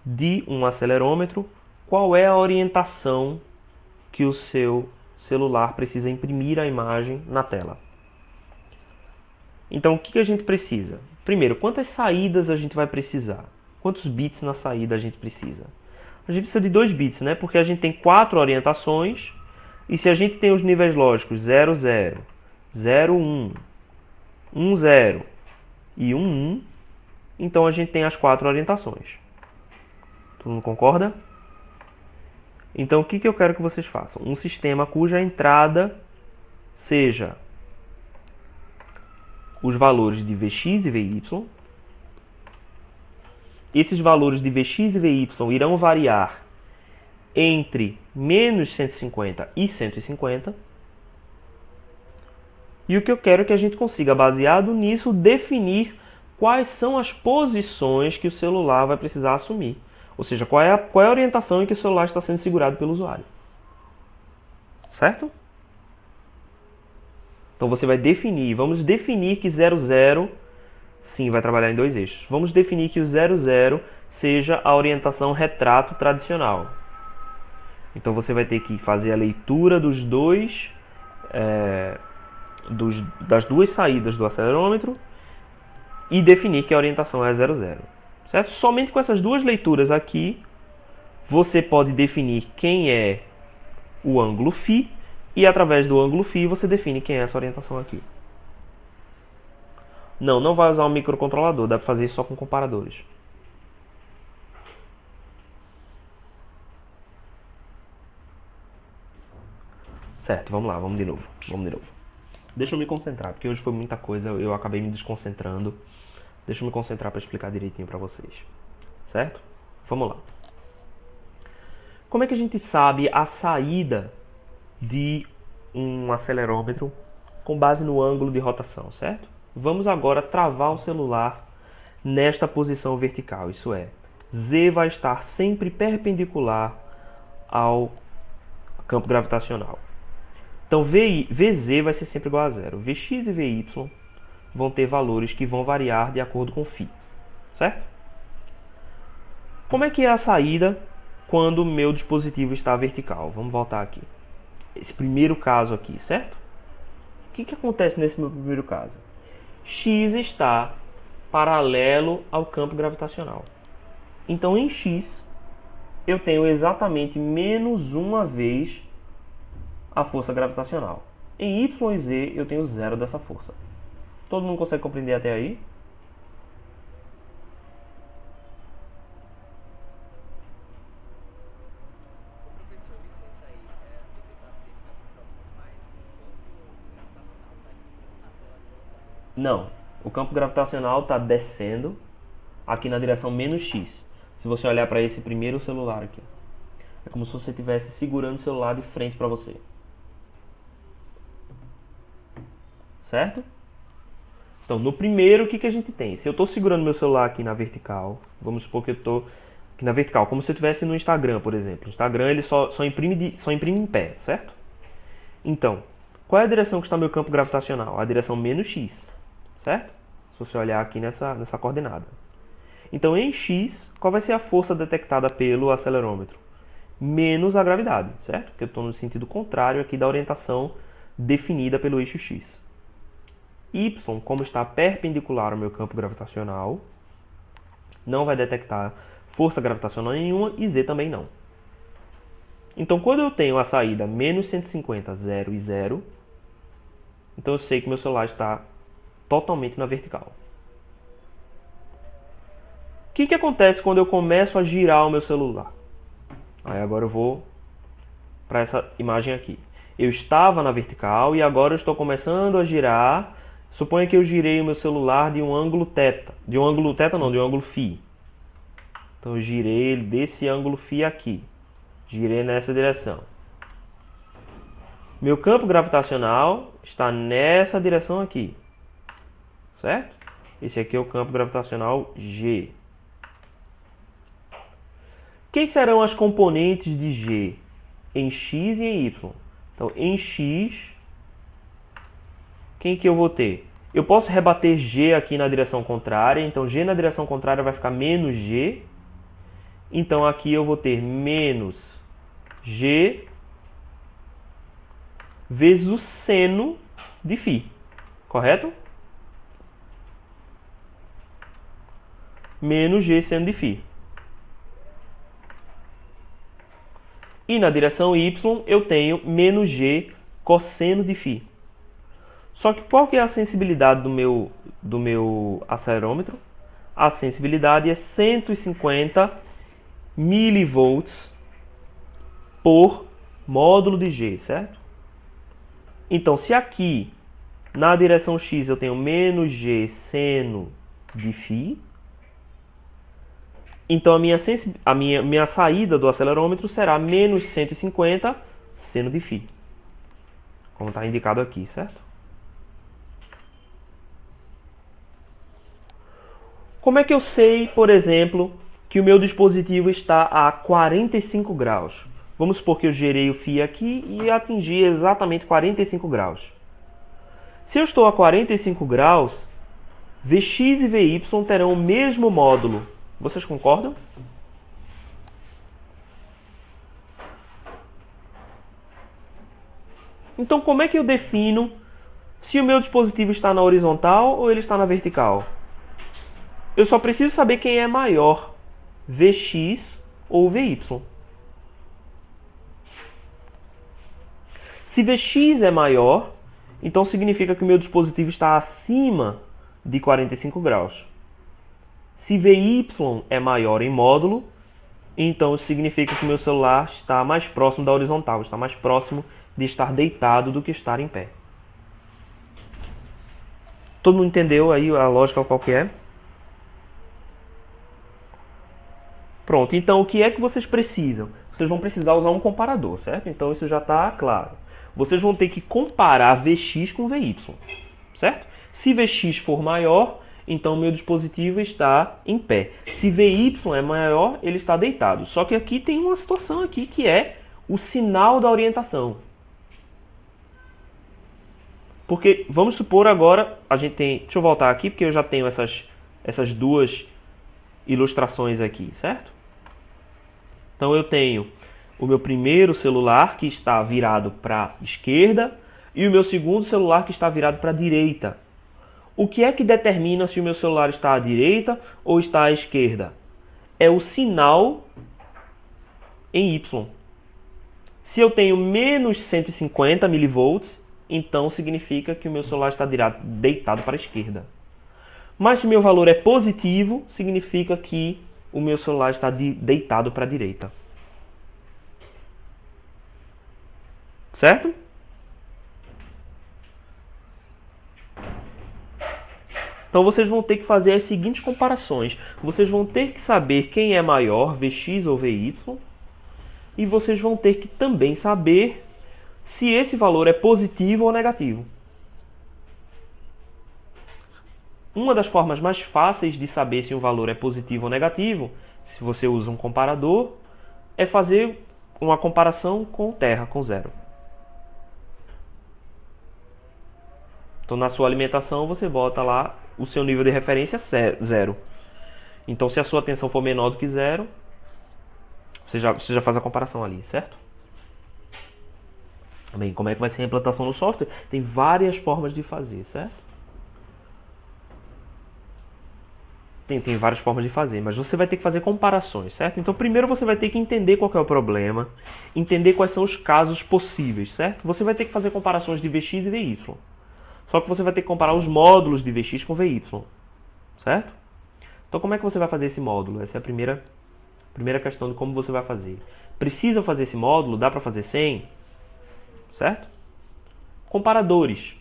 de um acelerômetro qual é a orientação que o seu celular precisa imprimir a imagem na tela. Então, o que a gente precisa? Primeiro, quantas saídas a gente vai precisar? Quantos bits na saída a gente precisa? A gente precisa de 2 bits, né? Porque a gente tem 4 orientações e se a gente tem os níveis lógicos 0, 0, 0, 1, 1, 0 e 1, 1, então a gente tem as 4 orientações. Todo mundo concorda? Então, o que eu quero que vocês façam? Um sistema cuja entrada seja os valores de Vx e Vy. Esses valores de Vx e Vy irão variar entre menos 150 e 150. E o que eu quero é que a gente consiga, baseado nisso, definir quais são as posições que o celular vai precisar assumir. Ou seja, qual é a orientação em que o celular está sendo segurado pelo usuário. Certo? Então você vai definir, vamos definir que 00, sim, vai trabalhar em dois eixos. Vamos definir que o 00 seja a orientação retrato tradicional. Então você vai ter que fazer a leitura das duas saídas do acelerômetro e definir que a orientação é 00. Certo? Somente com essas duas leituras aqui, você pode definir quem é o ângulo φ e através do ângulo φ você define quem é essa orientação aqui. Não vai usar um microcontrolador, dá para fazer isso só com comparadores. Certo, vamos lá, vamos de novo. Deixa eu me concentrar, porque hoje foi muita coisa, eu acabei me desconcentrando. Deixa eu me concentrar para explicar direitinho para vocês. Certo? Vamos lá. Como é que a gente sabe a saída de um acelerômetro com base no ângulo de rotação, certo? Vamos agora travar o celular nesta posição vertical, isso é, Z vai estar sempre perpendicular ao campo gravitacional. Então Vz vai ser sempre igual a zero. Vx e Vy vão ter valores que vão variar de acordo com φ, certo? Como é que é a saída quando o meu dispositivo está vertical? Vamos voltar aqui. Esse primeiro caso aqui, certo? O que acontece nesse meu primeiro caso? X está paralelo ao campo gravitacional. Então, em X, eu tenho exatamente menos uma vez a força gravitacional. Em Y e Z, eu tenho zero dessa força. Todo mundo consegue compreender até aí? Não, o campo gravitacional está descendo aqui na direção menos x. Se você olhar para esse primeiro celular aqui, é como se você estivesse segurando o celular de frente para você. Certo? Então, no primeiro, o que a gente tem? Se eu estou segurando meu celular aqui na vertical, vamos supor que eu estou aqui na vertical, como se eu estivesse no Instagram, por exemplo. O Instagram ele só imprime em pé, certo? Então, qual é a direção que está meu campo gravitacional? A direção menos x, certo? Se você olhar aqui nessa coordenada. Então, em x, qual vai ser a força detectada pelo acelerômetro? Menos a gravidade, certo? Porque eu estou no sentido contrário aqui da orientação definida pelo eixo x. Y, como está perpendicular ao meu campo gravitacional, não vai detectar força gravitacional nenhuma e Z também não. Então, quando eu tenho a saída menos 150, 0 e 0, então eu sei que meu celular está totalmente na vertical. O que acontece quando eu começo a girar o meu celular? Aí agora eu vou para essa imagem aqui. Eu estava na vertical e agora eu estou começando a girar. Suponha que eu girei o meu celular de um ângulo θ. De um ângulo θ não, de um ângulo φ. Então eu girei ele desse ângulo φ aqui. Girei nessa direção. Meu campo gravitacional está nessa direção aqui. Certo? Esse aqui é o campo gravitacional G. Quem serão as componentes de G? Em X e em Y. Então, em X, quem que eu vou ter? Eu posso rebater G aqui na direção contrária. Então, G na direção contrária vai ficar menos G. Então, aqui eu vou ter menos G vezes o seno de φ. Correto? Menos G seno de φ. E na direção Y eu tenho menos G cosseno de φ. Só que qual que é a sensibilidade do meu acelerômetro? A sensibilidade é 150 milivolts por módulo de G, certo? Então, se aqui na direção X eu tenho menos G seno de φ, então a minha saída do acelerômetro será menos 150 seno de φ. Como está indicado aqui, certo? Como é que eu sei, por exemplo, que o meu dispositivo está a 45 graus? Vamos supor que eu gerei o φ aqui e atingi exatamente 45 graus. Se eu estou a 45 graus, Vx e Vy terão o mesmo módulo. Vocês concordam? Então, como é que eu defino se o meu dispositivo está na horizontal ou ele está na vertical? Eu só preciso saber quem é maior, Vx ou Vy. Se Vx é maior, então significa que o meu dispositivo está acima de 45 graus. Se Vy é maior em módulo, então significa que o meu celular está mais próximo da horizontal, está mais próximo de estar deitado do que estar em pé. Todo mundo entendeu aí a lógica qual que é? Pronto, então o que é que vocês precisam? Vocês vão precisar usar um comparador, certo? Então isso já está claro. Vocês vão ter que comparar Vx com Vy, certo? Se Vx for maior, então o meu dispositivo está em pé. Se Vy é maior, ele está deitado. Só que aqui tem uma situação aqui que é o sinal da orientação. Porque, vamos supor agora, a gente tem... Deixa eu voltar aqui, porque eu já tenho essas duas ilustrações aqui, certo? Então eu tenho o meu primeiro celular que está virado para a esquerda e o meu segundo celular que está virado para a direita. O que é que determina se o meu celular está à direita ou está à esquerda? É o sinal em Y. Se eu tenho menos 150 milivolts, então significa que o meu celular está deitado para a esquerda. Mas se o meu valor é positivo, significa que o meu celular está deitado para a direita. Certo? Então vocês vão ter que fazer as seguintes comparações. Vocês vão ter que saber quem é maior, Vx ou Vy, e vocês vão ter que também saber se esse valor é positivo ou negativo. Uma das formas mais fáceis de saber se um valor é positivo ou negativo, se você usa um comparador, é fazer uma comparação com terra, com zero. Então, na sua alimentação, você bota lá o seu nível de referência zero. Então, se a sua tensão for menor do que zero, você já faz a comparação ali, certo? Bem, como é que vai ser a implantação no software? Tem várias formas de fazer, certo? Tem várias formas de fazer, mas você vai ter que fazer comparações, certo? Então, primeiro você vai ter que entender qual que é o problema, entender quais são os casos possíveis, certo? Você vai ter que fazer comparações de Vx e Vy. Só que você vai ter que comparar os módulos de Vx com Vy, certo? Então, como é que você vai fazer esse módulo? Essa é a primeira questão de como você vai fazer. Precisa fazer esse módulo? Dá para fazer sem? Certo? Comparadores.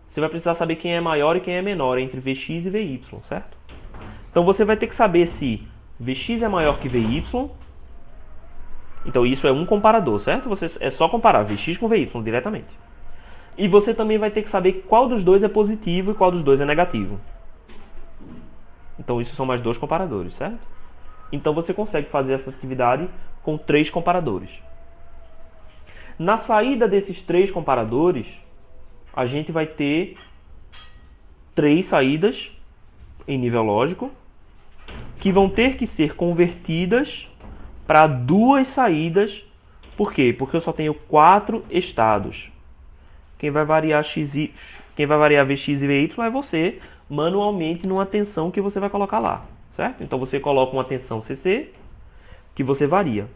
Você vai precisar saber quem é maior e quem é menor entre Vx e Vy, certo? Então você vai ter que saber se Vx é maior que Vy. Então isso é um comparador, certo? Você é só comparar Vx com Vy diretamente. E você também vai ter que saber qual dos dois é positivo e qual dos dois é negativo. Então isso são mais dois comparadores, certo? Então você consegue fazer essa atividade com 3 comparadores. Na saída desses 3 comparadores, a gente vai ter 3 saídas em nível lógico que vão ter que ser convertidas para 2 saídas. Por quê? Porque eu só tenho 4 estados. Quem vai variar Vx e Vy é você, manualmente numa tensão que você vai colocar lá, certo? Então você coloca uma tensão CC que você varia.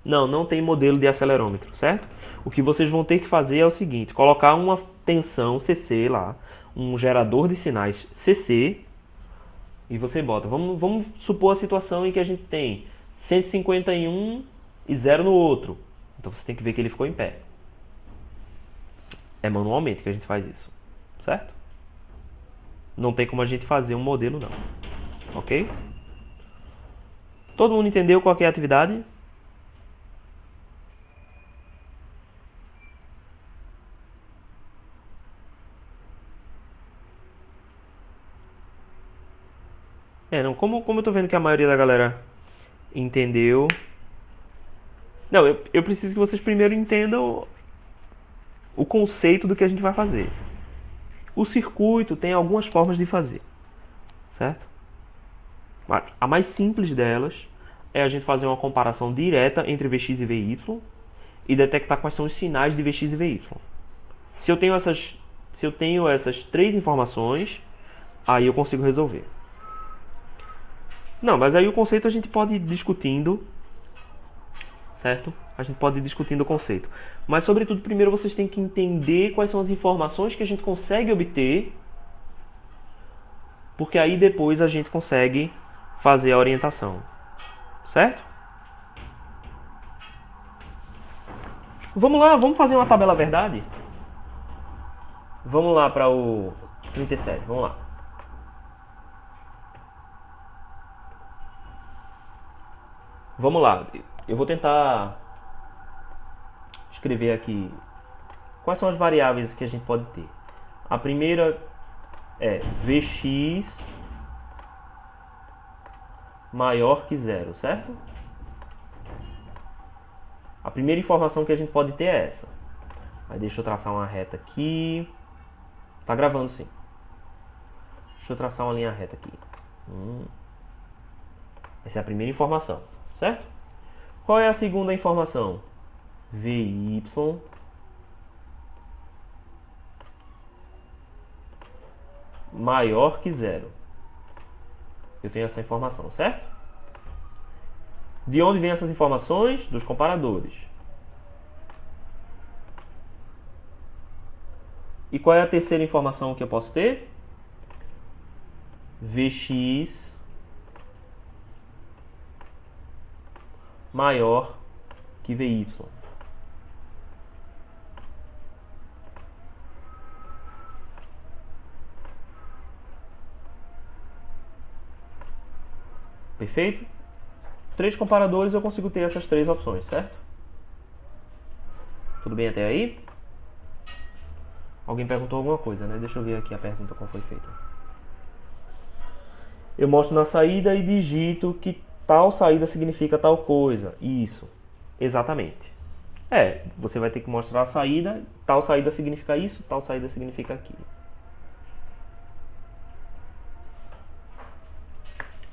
Não tem modelo de acelerômetro, certo? O que vocês vão ter que fazer é o seguinte, colocar uma tensão CC lá, um gerador de sinais CC, e você bota. Vamos supor a situação em que a gente tem 151 e 0 no outro. Então você tem que ver que ele ficou em pé. É manualmente que a gente faz isso, certo? Não tem como a gente fazer um modelo não, ok? Todo mundo entendeu qual que é a atividade? Não, como eu tô vendo que a maioria da galera entendeu... Não, eu preciso que vocês primeiro entendam o conceito do que a gente vai fazer. O circuito tem algumas formas de fazer, certo? A mais simples delas é a gente fazer uma comparação direta entre Vx e Vy e detectar quais são os sinais de Vx e Vy. Se eu tenho essas três informações, aí eu consigo resolver. Não, mas aí o conceito a gente pode ir discutindo, certo? A gente pode ir discutindo o conceito. Mas, sobretudo, primeiro vocês têm que entender quais são as informações que a gente consegue obter, porque aí depois a gente consegue fazer a orientação, certo? Vamos lá, vamos fazer uma tabela verdade? Vamos lá para o 37, vamos lá. Vamos lá, eu vou tentar escrever aqui quais são as variáveis que a gente pode ter. A primeira é Vx maior que zero, certo? A primeira informação que a gente pode ter é essa. Aí deixa eu traçar uma reta aqui. Tá gravando sim. Deixa eu traçar uma linha reta aqui. Essa é a primeira informação, certo? Qual é a segunda informação? Vy maior que zero. Eu tenho essa informação, certo? De onde vêm essas informações? Dos comparadores. E qual é a terceira informação que eu posso ter? Vx maior que Vy. Perfeito? Três comparadores eu consigo ter essas três opções, certo? Tudo bem até aí? Alguém perguntou alguma coisa, né? Deixa eu ver aqui a pergunta como foi feita. Eu mostro na saída e digito que tal saída significa tal coisa. Isso. Exatamente. Você vai ter que mostrar a saída. Tal saída significa isso, tal saída significa aquilo.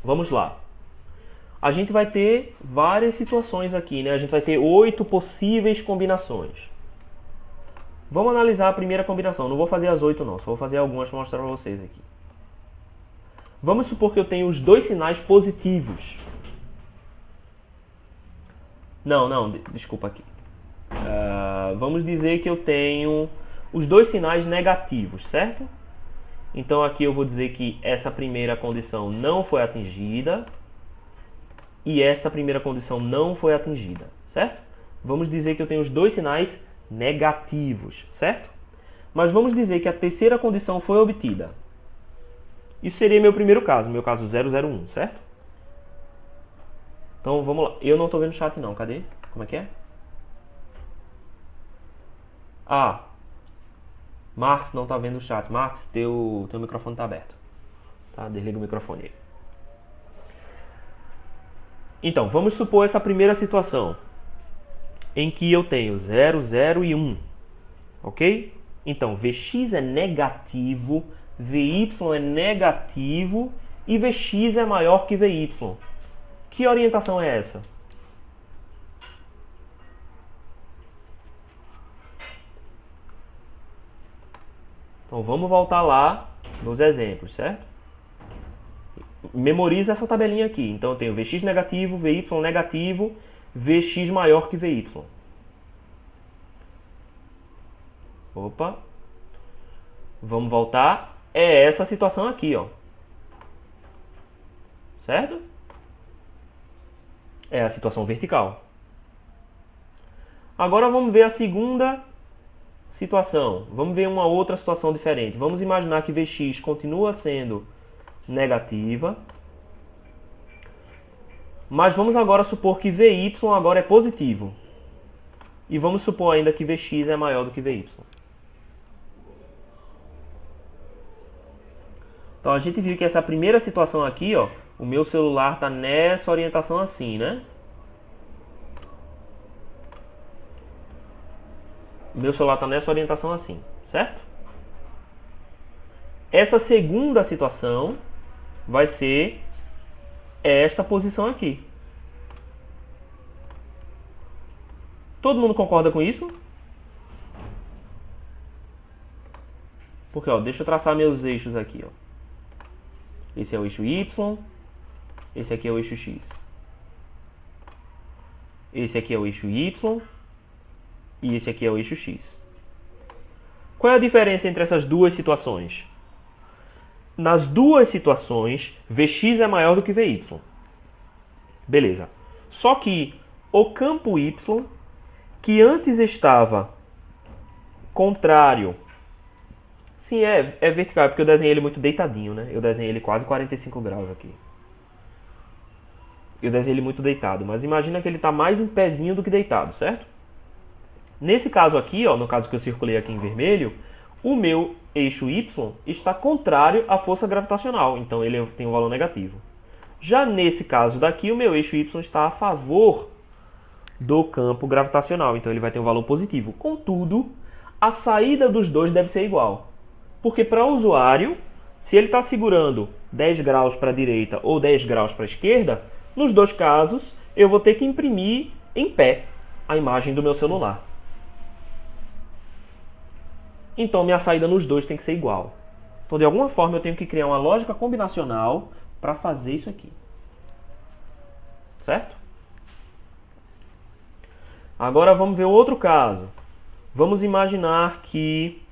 Vamos lá. A gente vai ter várias situações aqui, né? A gente vai ter 8 possíveis combinações. Vamos analisar a primeira combinação. Não vou fazer as 8 não, só vou fazer algumas para mostrar para vocês aqui. Vamos supor que eu tenho os dois sinais positivos. Não, desculpa aqui. Vamos dizer que eu tenho os dois sinais negativos, certo? Então aqui eu vou dizer que essa primeira condição não foi atingida e esta primeira condição não foi atingida, certo? Vamos dizer que eu tenho os dois sinais negativos, certo? Mas vamos dizer que a terceira condição foi obtida. Isso seria meu primeiro caso, meu caso 001, certo? Então vamos lá. Eu não estou vendo o chat não, cadê? Como é que é? Marx não está vendo o chat. Marx, teu microfone está aberto. Tá? Desliga o microfone aí. Então, vamos supor essa primeira situação, em que eu tenho 0, 0 e 1, ok? Então, Vx é negativo, Vy é negativo e Vx é maior que Vy. Que orientação é essa? Então, vamos voltar lá nos exemplos, certo? Memoriza essa tabelinha aqui. Então, eu tenho Vx negativo, Vy negativo, Vx maior que Vy. Opa. Vamos voltar. É essa situação aqui, ó. Certo? É a situação vertical. Agora vamos ver a segunda situação. Vamos ver uma outra situação diferente. Vamos imaginar que Vx continua sendo negativa. Mas vamos agora supor que Vy agora é positivo. E vamos supor ainda que Vx é maior do que Vy. Então a gente viu que essa primeira situação aqui, ó, o meu celular está nessa orientação assim, né? O meu celular está nessa orientação assim, certo? Essa segunda situação vai ser esta posição aqui. Todo mundo concorda com isso? Porque, ó, deixa eu traçar meus eixos aqui, ó. Esse é o eixo Y, esse aqui é o eixo X. Esse aqui é o eixo Y e esse aqui é o eixo X. Qual é a diferença entre essas duas situações? Nas duas situações, Vx é maior do que Vy. Beleza. Só que o campo Y, que antes estava contrário... Sim, é vertical, porque eu desenhei ele muito deitadinho, né? Eu desenhei ele quase 45 graus aqui. Eu desenhei ele muito deitado, mas imagina que ele está mais em pezinho do que deitado, certo? Nesse caso aqui, ó, no caso que eu circulei aqui em vermelho, o meu eixo Y está contrário à força gravitacional, então ele tem um valor negativo. Já nesse caso daqui, o meu eixo Y está a favor do campo gravitacional, então ele vai ter um valor positivo. Contudo, a saída dos dois deve ser igual. Porque para o usuário, se ele está segurando 10 graus para a direita ou 10 graus para a esquerda, nos dois casos eu vou ter que imprimir em pé a imagem do meu celular. Então minha saída nos dois tem que ser igual. Então de alguma forma eu tenho que criar uma lógica combinacional para fazer isso aqui. Certo? Agora vamos ver outro caso. Vamos imaginar que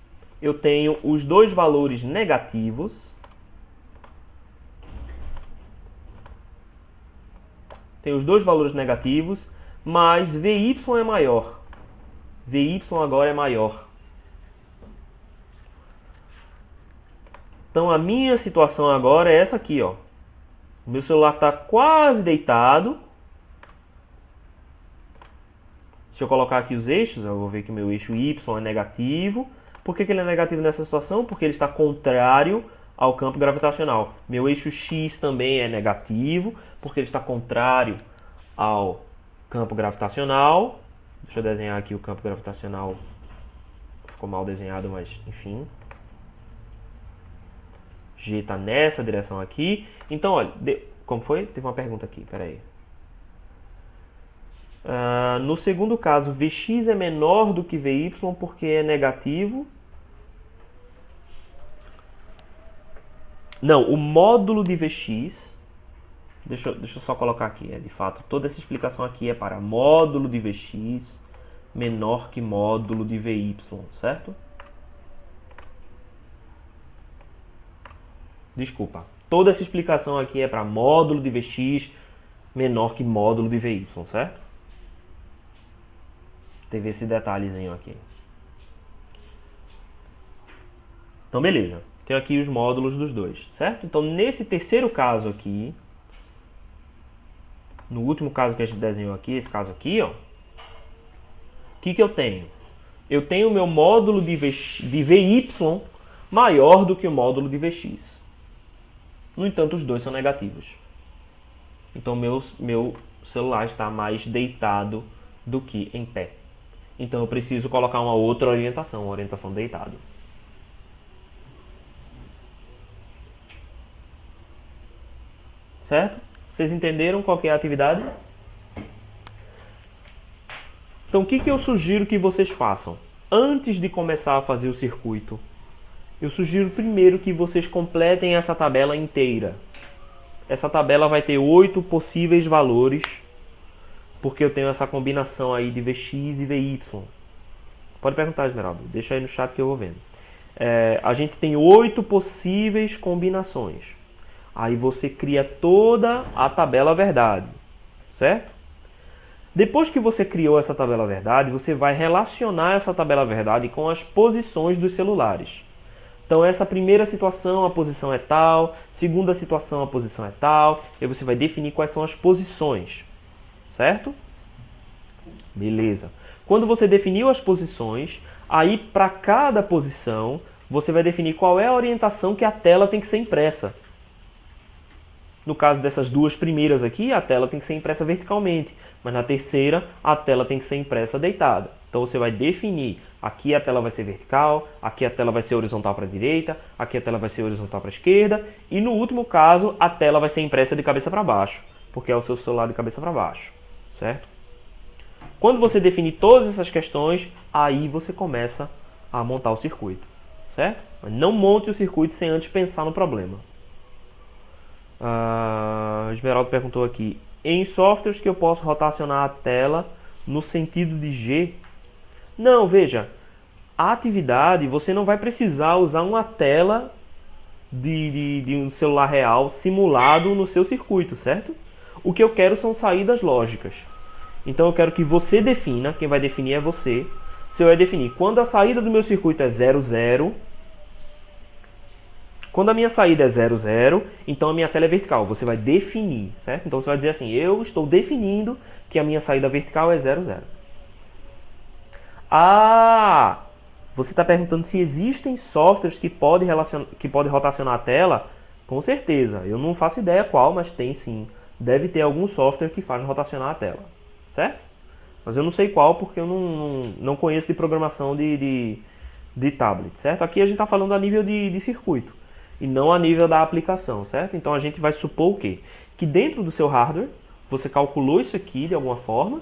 eu tenho os dois valores negativos. Tenho os dois valores negativos, mas Vy é maior. Vy agora é maior. Então a minha situação agora é essa aqui, ó. O meu celular está quase deitado. Se eu colocar aqui os eixos, eu vou ver que o meu eixo Y é negativo. Por que ele é negativo nessa situação? Porque ele está contrário ao campo gravitacional. Meu eixo X também é negativo, porque ele está contrário ao campo gravitacional. Deixa eu desenhar aqui o campo gravitacional. Ficou mal desenhado, mas enfim. G está nessa direção aqui. Então, olha, como foi? Teve uma pergunta aqui, peraí. No segundo caso, Vx é menor do que Vy porque é negativo. Não, o módulo de Vx... Deixa eu só colocar aqui. De fato, toda essa explicação aqui é para módulo de Vx menor que módulo de Vy, certo? Desculpa. Toda essa explicação aqui é para módulo de Vx menor que módulo de Vy, certo? Teve esse detalhezinho aqui. Então, beleza. Tenho aqui os módulos dos dois, certo? Então, nesse terceiro caso aqui, no último caso que a gente desenhou aqui, esse caso aqui, ó, o que eu tenho? Eu tenho o meu módulo de Vy maior do que o módulo de Vx. No entanto, os dois são negativos. Então, meu celular está mais deitado do que em pé. Então eu preciso colocar uma outra orientação, uma orientação deitado. Certo? Vocês entenderam qual que é a atividade? Então o que eu sugiro que vocês façam? Antes de começar a fazer o circuito, eu sugiro primeiro que vocês completem essa tabela inteira. Essa tabela vai ter 8 possíveis valores, porque eu tenho essa combinação aí de Vx e Vy. Pode perguntar, Esmeralda. Deixa aí no chat que eu vou vendo. A gente tem 8 possíveis combinações. Aí você cria toda a tabela verdade, certo? Depois que você criou essa tabela verdade, você vai relacionar essa tabela verdade com as posições dos celulares. Então, essa primeira situação, a posição é tal. Segunda situação, a posição é tal. E aí você vai definir quais são as posições. Certo? Beleza. Quando você definiu as posições, aí para cada posição, você vai definir qual é a orientação que a tela tem que ser impressa. No caso dessas duas primeiras aqui, a tela tem que ser impressa verticalmente, mas na terceira, a tela tem que ser impressa deitada. Então você vai definir, aqui a tela vai ser vertical, aqui a tela vai ser horizontal para a direita, aqui a tela vai ser horizontal para a esquerda, e no último caso, a tela vai ser impressa de cabeça para baixo, porque é o seu celular de cabeça para baixo, certo? Quando você definir todas essas questões, aí você começa a montar o circuito, certo? Mas não monte o circuito sem antes pensar no problema. Esmeralda perguntou aqui, em softwares que eu posso rotacionar a tela no sentido de G? Não, veja, a atividade você não vai precisar usar uma tela de um celular real simulado no seu circuito, certo? O que eu quero são saídas lógicas. Então eu quero que você defina, quem vai definir é você. Você vai definir quando a saída do meu circuito é 0, 0. Quando a minha saída é 0, 0, então a minha tela é vertical. Você vai definir, certo? Então você vai dizer assim, eu estou definindo que a minha saída vertical é 0, 0. Ah, você está perguntando se existem softwares que podem rotacionar a tela? Com certeza. Eu não faço ideia qual, mas tem sim. Deve ter algum software que faz rotacionar a tela, certo? Mas eu não sei qual porque eu não conheço de programação de tablet, certo? Aqui a gente está falando a nível de circuito e não a nível da aplicação, certo? Então a gente vai supor o quê? Que dentro do seu hardware você calculou isso aqui de alguma forma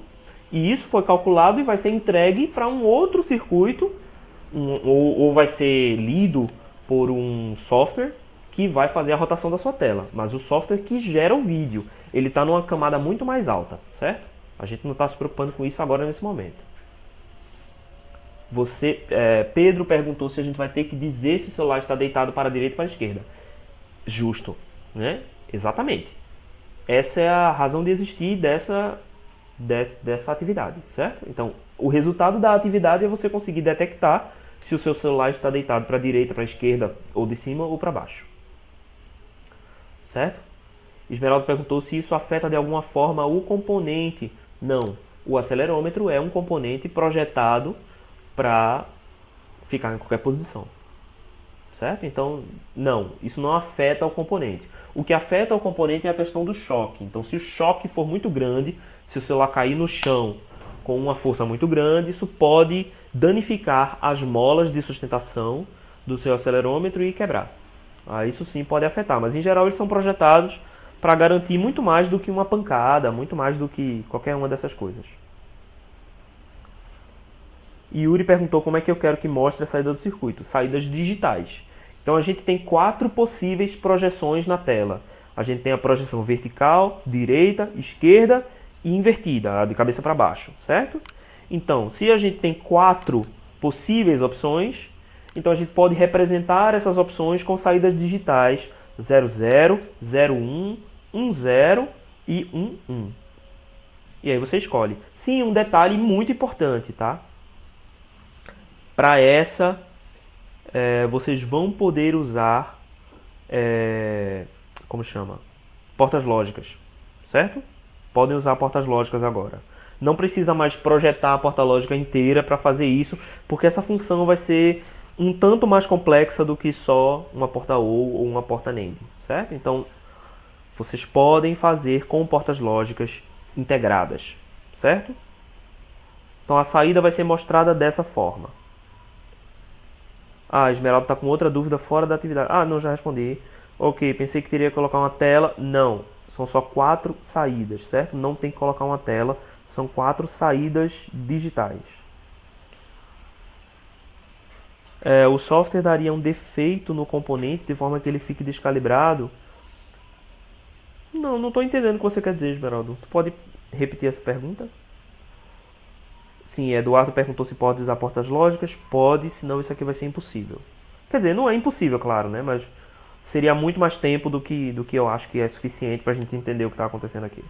e isso foi calculado e vai ser entregue para um outro circuito ou vai ser lido por um software que vai fazer a rotação da sua tela. Mas o software que gera o vídeo, ele está numa camada muito mais alta, certo? A gente não está se preocupando com isso agora nesse momento. Pedro perguntou se a gente vai ter que dizer se o celular está deitado para a direita ou para a esquerda. Justo, né? Exatamente. Essa é a razão de existir dessa atividade, certo? Então, o resultado da atividade é você conseguir detectar se o seu celular está deitado para a direita, para a esquerda, ou de cima ou para baixo. Certo? Esmeralda perguntou se isso afeta de alguma forma o componente. Não. O acelerômetro é um componente projetado para ficar em qualquer posição. Certo? Então, não. Isso não afeta o componente. O que afeta o componente é a questão do choque. Então, se o choque for muito grande, se o celular cair no chão com uma força muito grande, isso pode danificar as molas de sustentação do seu acelerômetro e quebrar. Isso sim pode afetar, mas em geral eles são projetados para garantir muito mais do que uma pancada, muito mais do que qualquer uma dessas coisas. E Yuri perguntou como é que eu quero que mostre a saída do circuito. Saídas digitais. Então a gente tem 4 possíveis projeções na tela. A gente tem a projeção vertical, direita, esquerda e invertida, de cabeça para baixo, certo? Então, se a gente tem 4 possíveis opções, então a gente pode representar essas opções com saídas digitais 00, 01, 10 e 11. E aí você escolhe. Sim, um detalhe muito importante, tá? Para essa, vocês vão poder usar, como chama? Portas lógicas, certo? Podem usar portas lógicas agora. Não precisa mais projetar a porta lógica inteira para fazer isso, porque essa função vai ser um tanto mais complexa do que só uma porta ou uma porta NAND, certo? Então, vocês podem fazer com portas lógicas integradas, certo? Então, a saída vai ser mostrada dessa forma. A Esmeralda está com outra dúvida fora da atividade. Não, já respondi. Ok, pensei que teria que colocar uma tela. Não, são só 4 saídas, certo? Não tem que colocar uma tela, são 4 saídas digitais. O software daria um defeito no componente de forma que ele fique descalibrado? Não estou entendendo o que você quer dizer, Esmeralda. Tu pode repetir essa pergunta? Sim, Eduardo perguntou se pode usar portas lógicas. Pode, senão isso aqui vai ser impossível. Quer dizer, não é impossível, claro, né? Mas seria muito mais tempo do que eu acho que é suficiente para a gente entender o que está acontecendo aqui.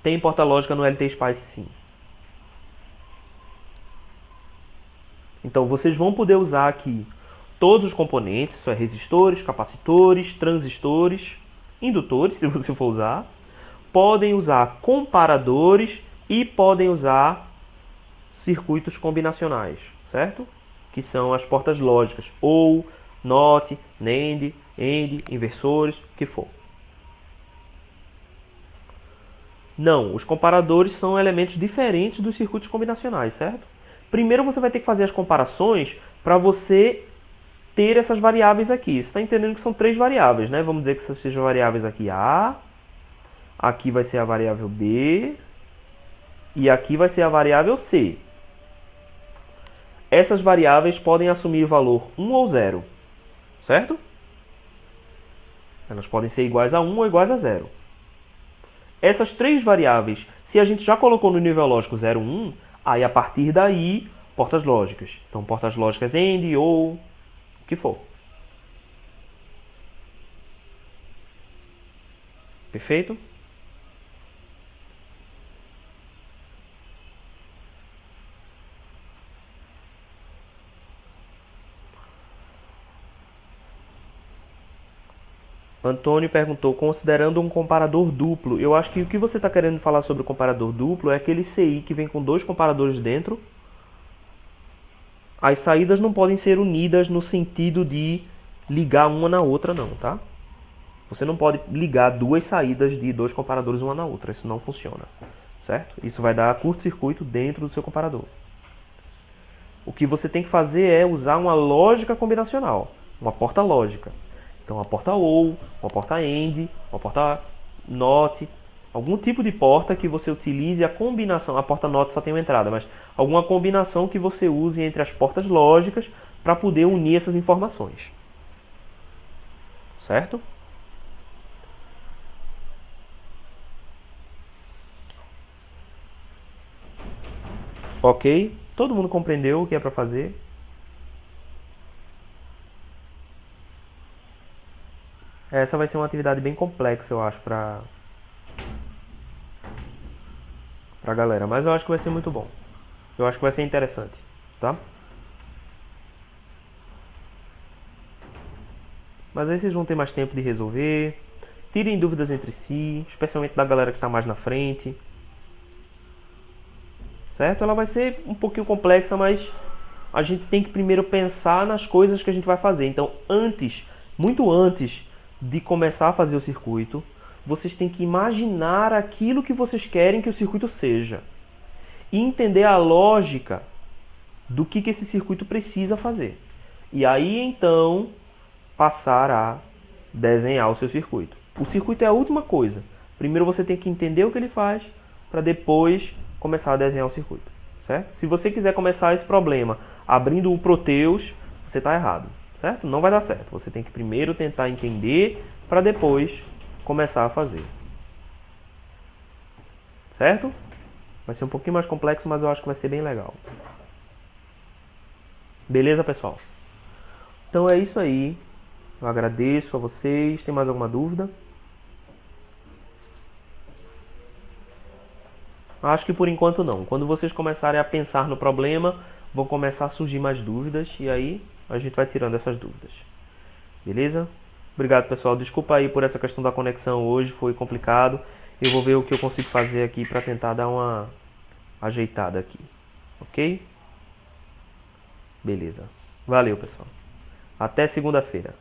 Tem porta lógica no LTSpice, sim. Então, vocês vão poder usar aqui todos os componentes, isso é resistores, capacitores, transistores, indutores, se você for usar. Podem usar comparadores e podem usar circuitos combinacionais, certo? que são as portas lógicas, ou, not, NAND, AND, inversores, o que for. Não, os comparadores são elementos diferentes dos circuitos combinacionais, certo? Primeiro você vai ter que fazer as comparações para você ter essas variáveis aqui. Você está entendendo que são 3 variáveis, né? Vamos dizer que essas sejam variáveis aqui A, aqui vai ser a variável B e aqui vai ser a variável C. Essas variáveis podem assumir valor 1 ou 0, certo? Elas podem ser iguais a 1 ou iguais a 0. Essas 3 variáveis, se a gente já colocou no nível lógico 0, 1, aí a partir daí, portas lógicas. Então, portas lógicas AND, ou, o que for. Perfeito? Antônio perguntou, considerando um comparador duplo, eu acho que o que você está querendo falar sobre o comparador duplo é aquele CI que vem com 2 comparadores dentro. As saídas não podem ser unidas no sentido de ligar uma na outra não, tá? Você não pode ligar 2 saídas de 2 comparadores uma na outra, isso não funciona, certo? Isso vai dar curto-circuito dentro do seu comparador. O que você tem que fazer é usar uma lógica combinacional, uma porta lógica. Então, uma porta OU, uma porta AND, uma porta NOT, algum tipo de porta que você utilize a combinação. A porta NOT só tem uma entrada, mas alguma combinação que você use entre as portas lógicas para poder unir essas informações. Certo? Ok? Todo mundo compreendeu o que é para fazer? Essa vai ser uma atividade bem complexa, eu acho, pra galera. Mas eu acho que vai ser muito bom. Eu acho que vai ser interessante, tá? Mas aí vocês vão ter mais tempo de resolver. Tirem dúvidas entre si, especialmente da galera que está mais na frente. Certo? Ela vai ser um pouquinho complexa, mas a gente tem que primeiro pensar nas coisas que a gente vai fazer. Então, muito antes de começar a fazer o circuito, vocês têm que imaginar aquilo que vocês querem que o circuito seja. E entender a lógica do que esse circuito precisa fazer. E aí, então, passar a desenhar o seu circuito. O circuito é a última coisa. Primeiro você tem que entender o que ele faz, para depois começar a desenhar o circuito. Certo? Se você quiser começar esse problema abrindo o Proteus, você está errado. Certo? Não vai dar certo. Você tem que primeiro tentar entender, para depois começar a fazer. Certo? Vai ser um pouquinho mais complexo, mas eu acho que vai ser bem legal. Beleza, pessoal? Então é isso aí. Eu agradeço a vocês. Tem mais alguma dúvida? Acho que por enquanto não. Quando vocês começarem a pensar no problema, vão começar a surgir mais dúvidas e aí a gente vai tirando essas dúvidas. Beleza? Obrigado, pessoal. Desculpa aí por essa questão da conexão hoje, foi complicado. Eu vou ver o que eu consigo fazer aqui para tentar dar uma ajeitada aqui. Ok? Beleza. Valeu, pessoal. Até segunda-feira.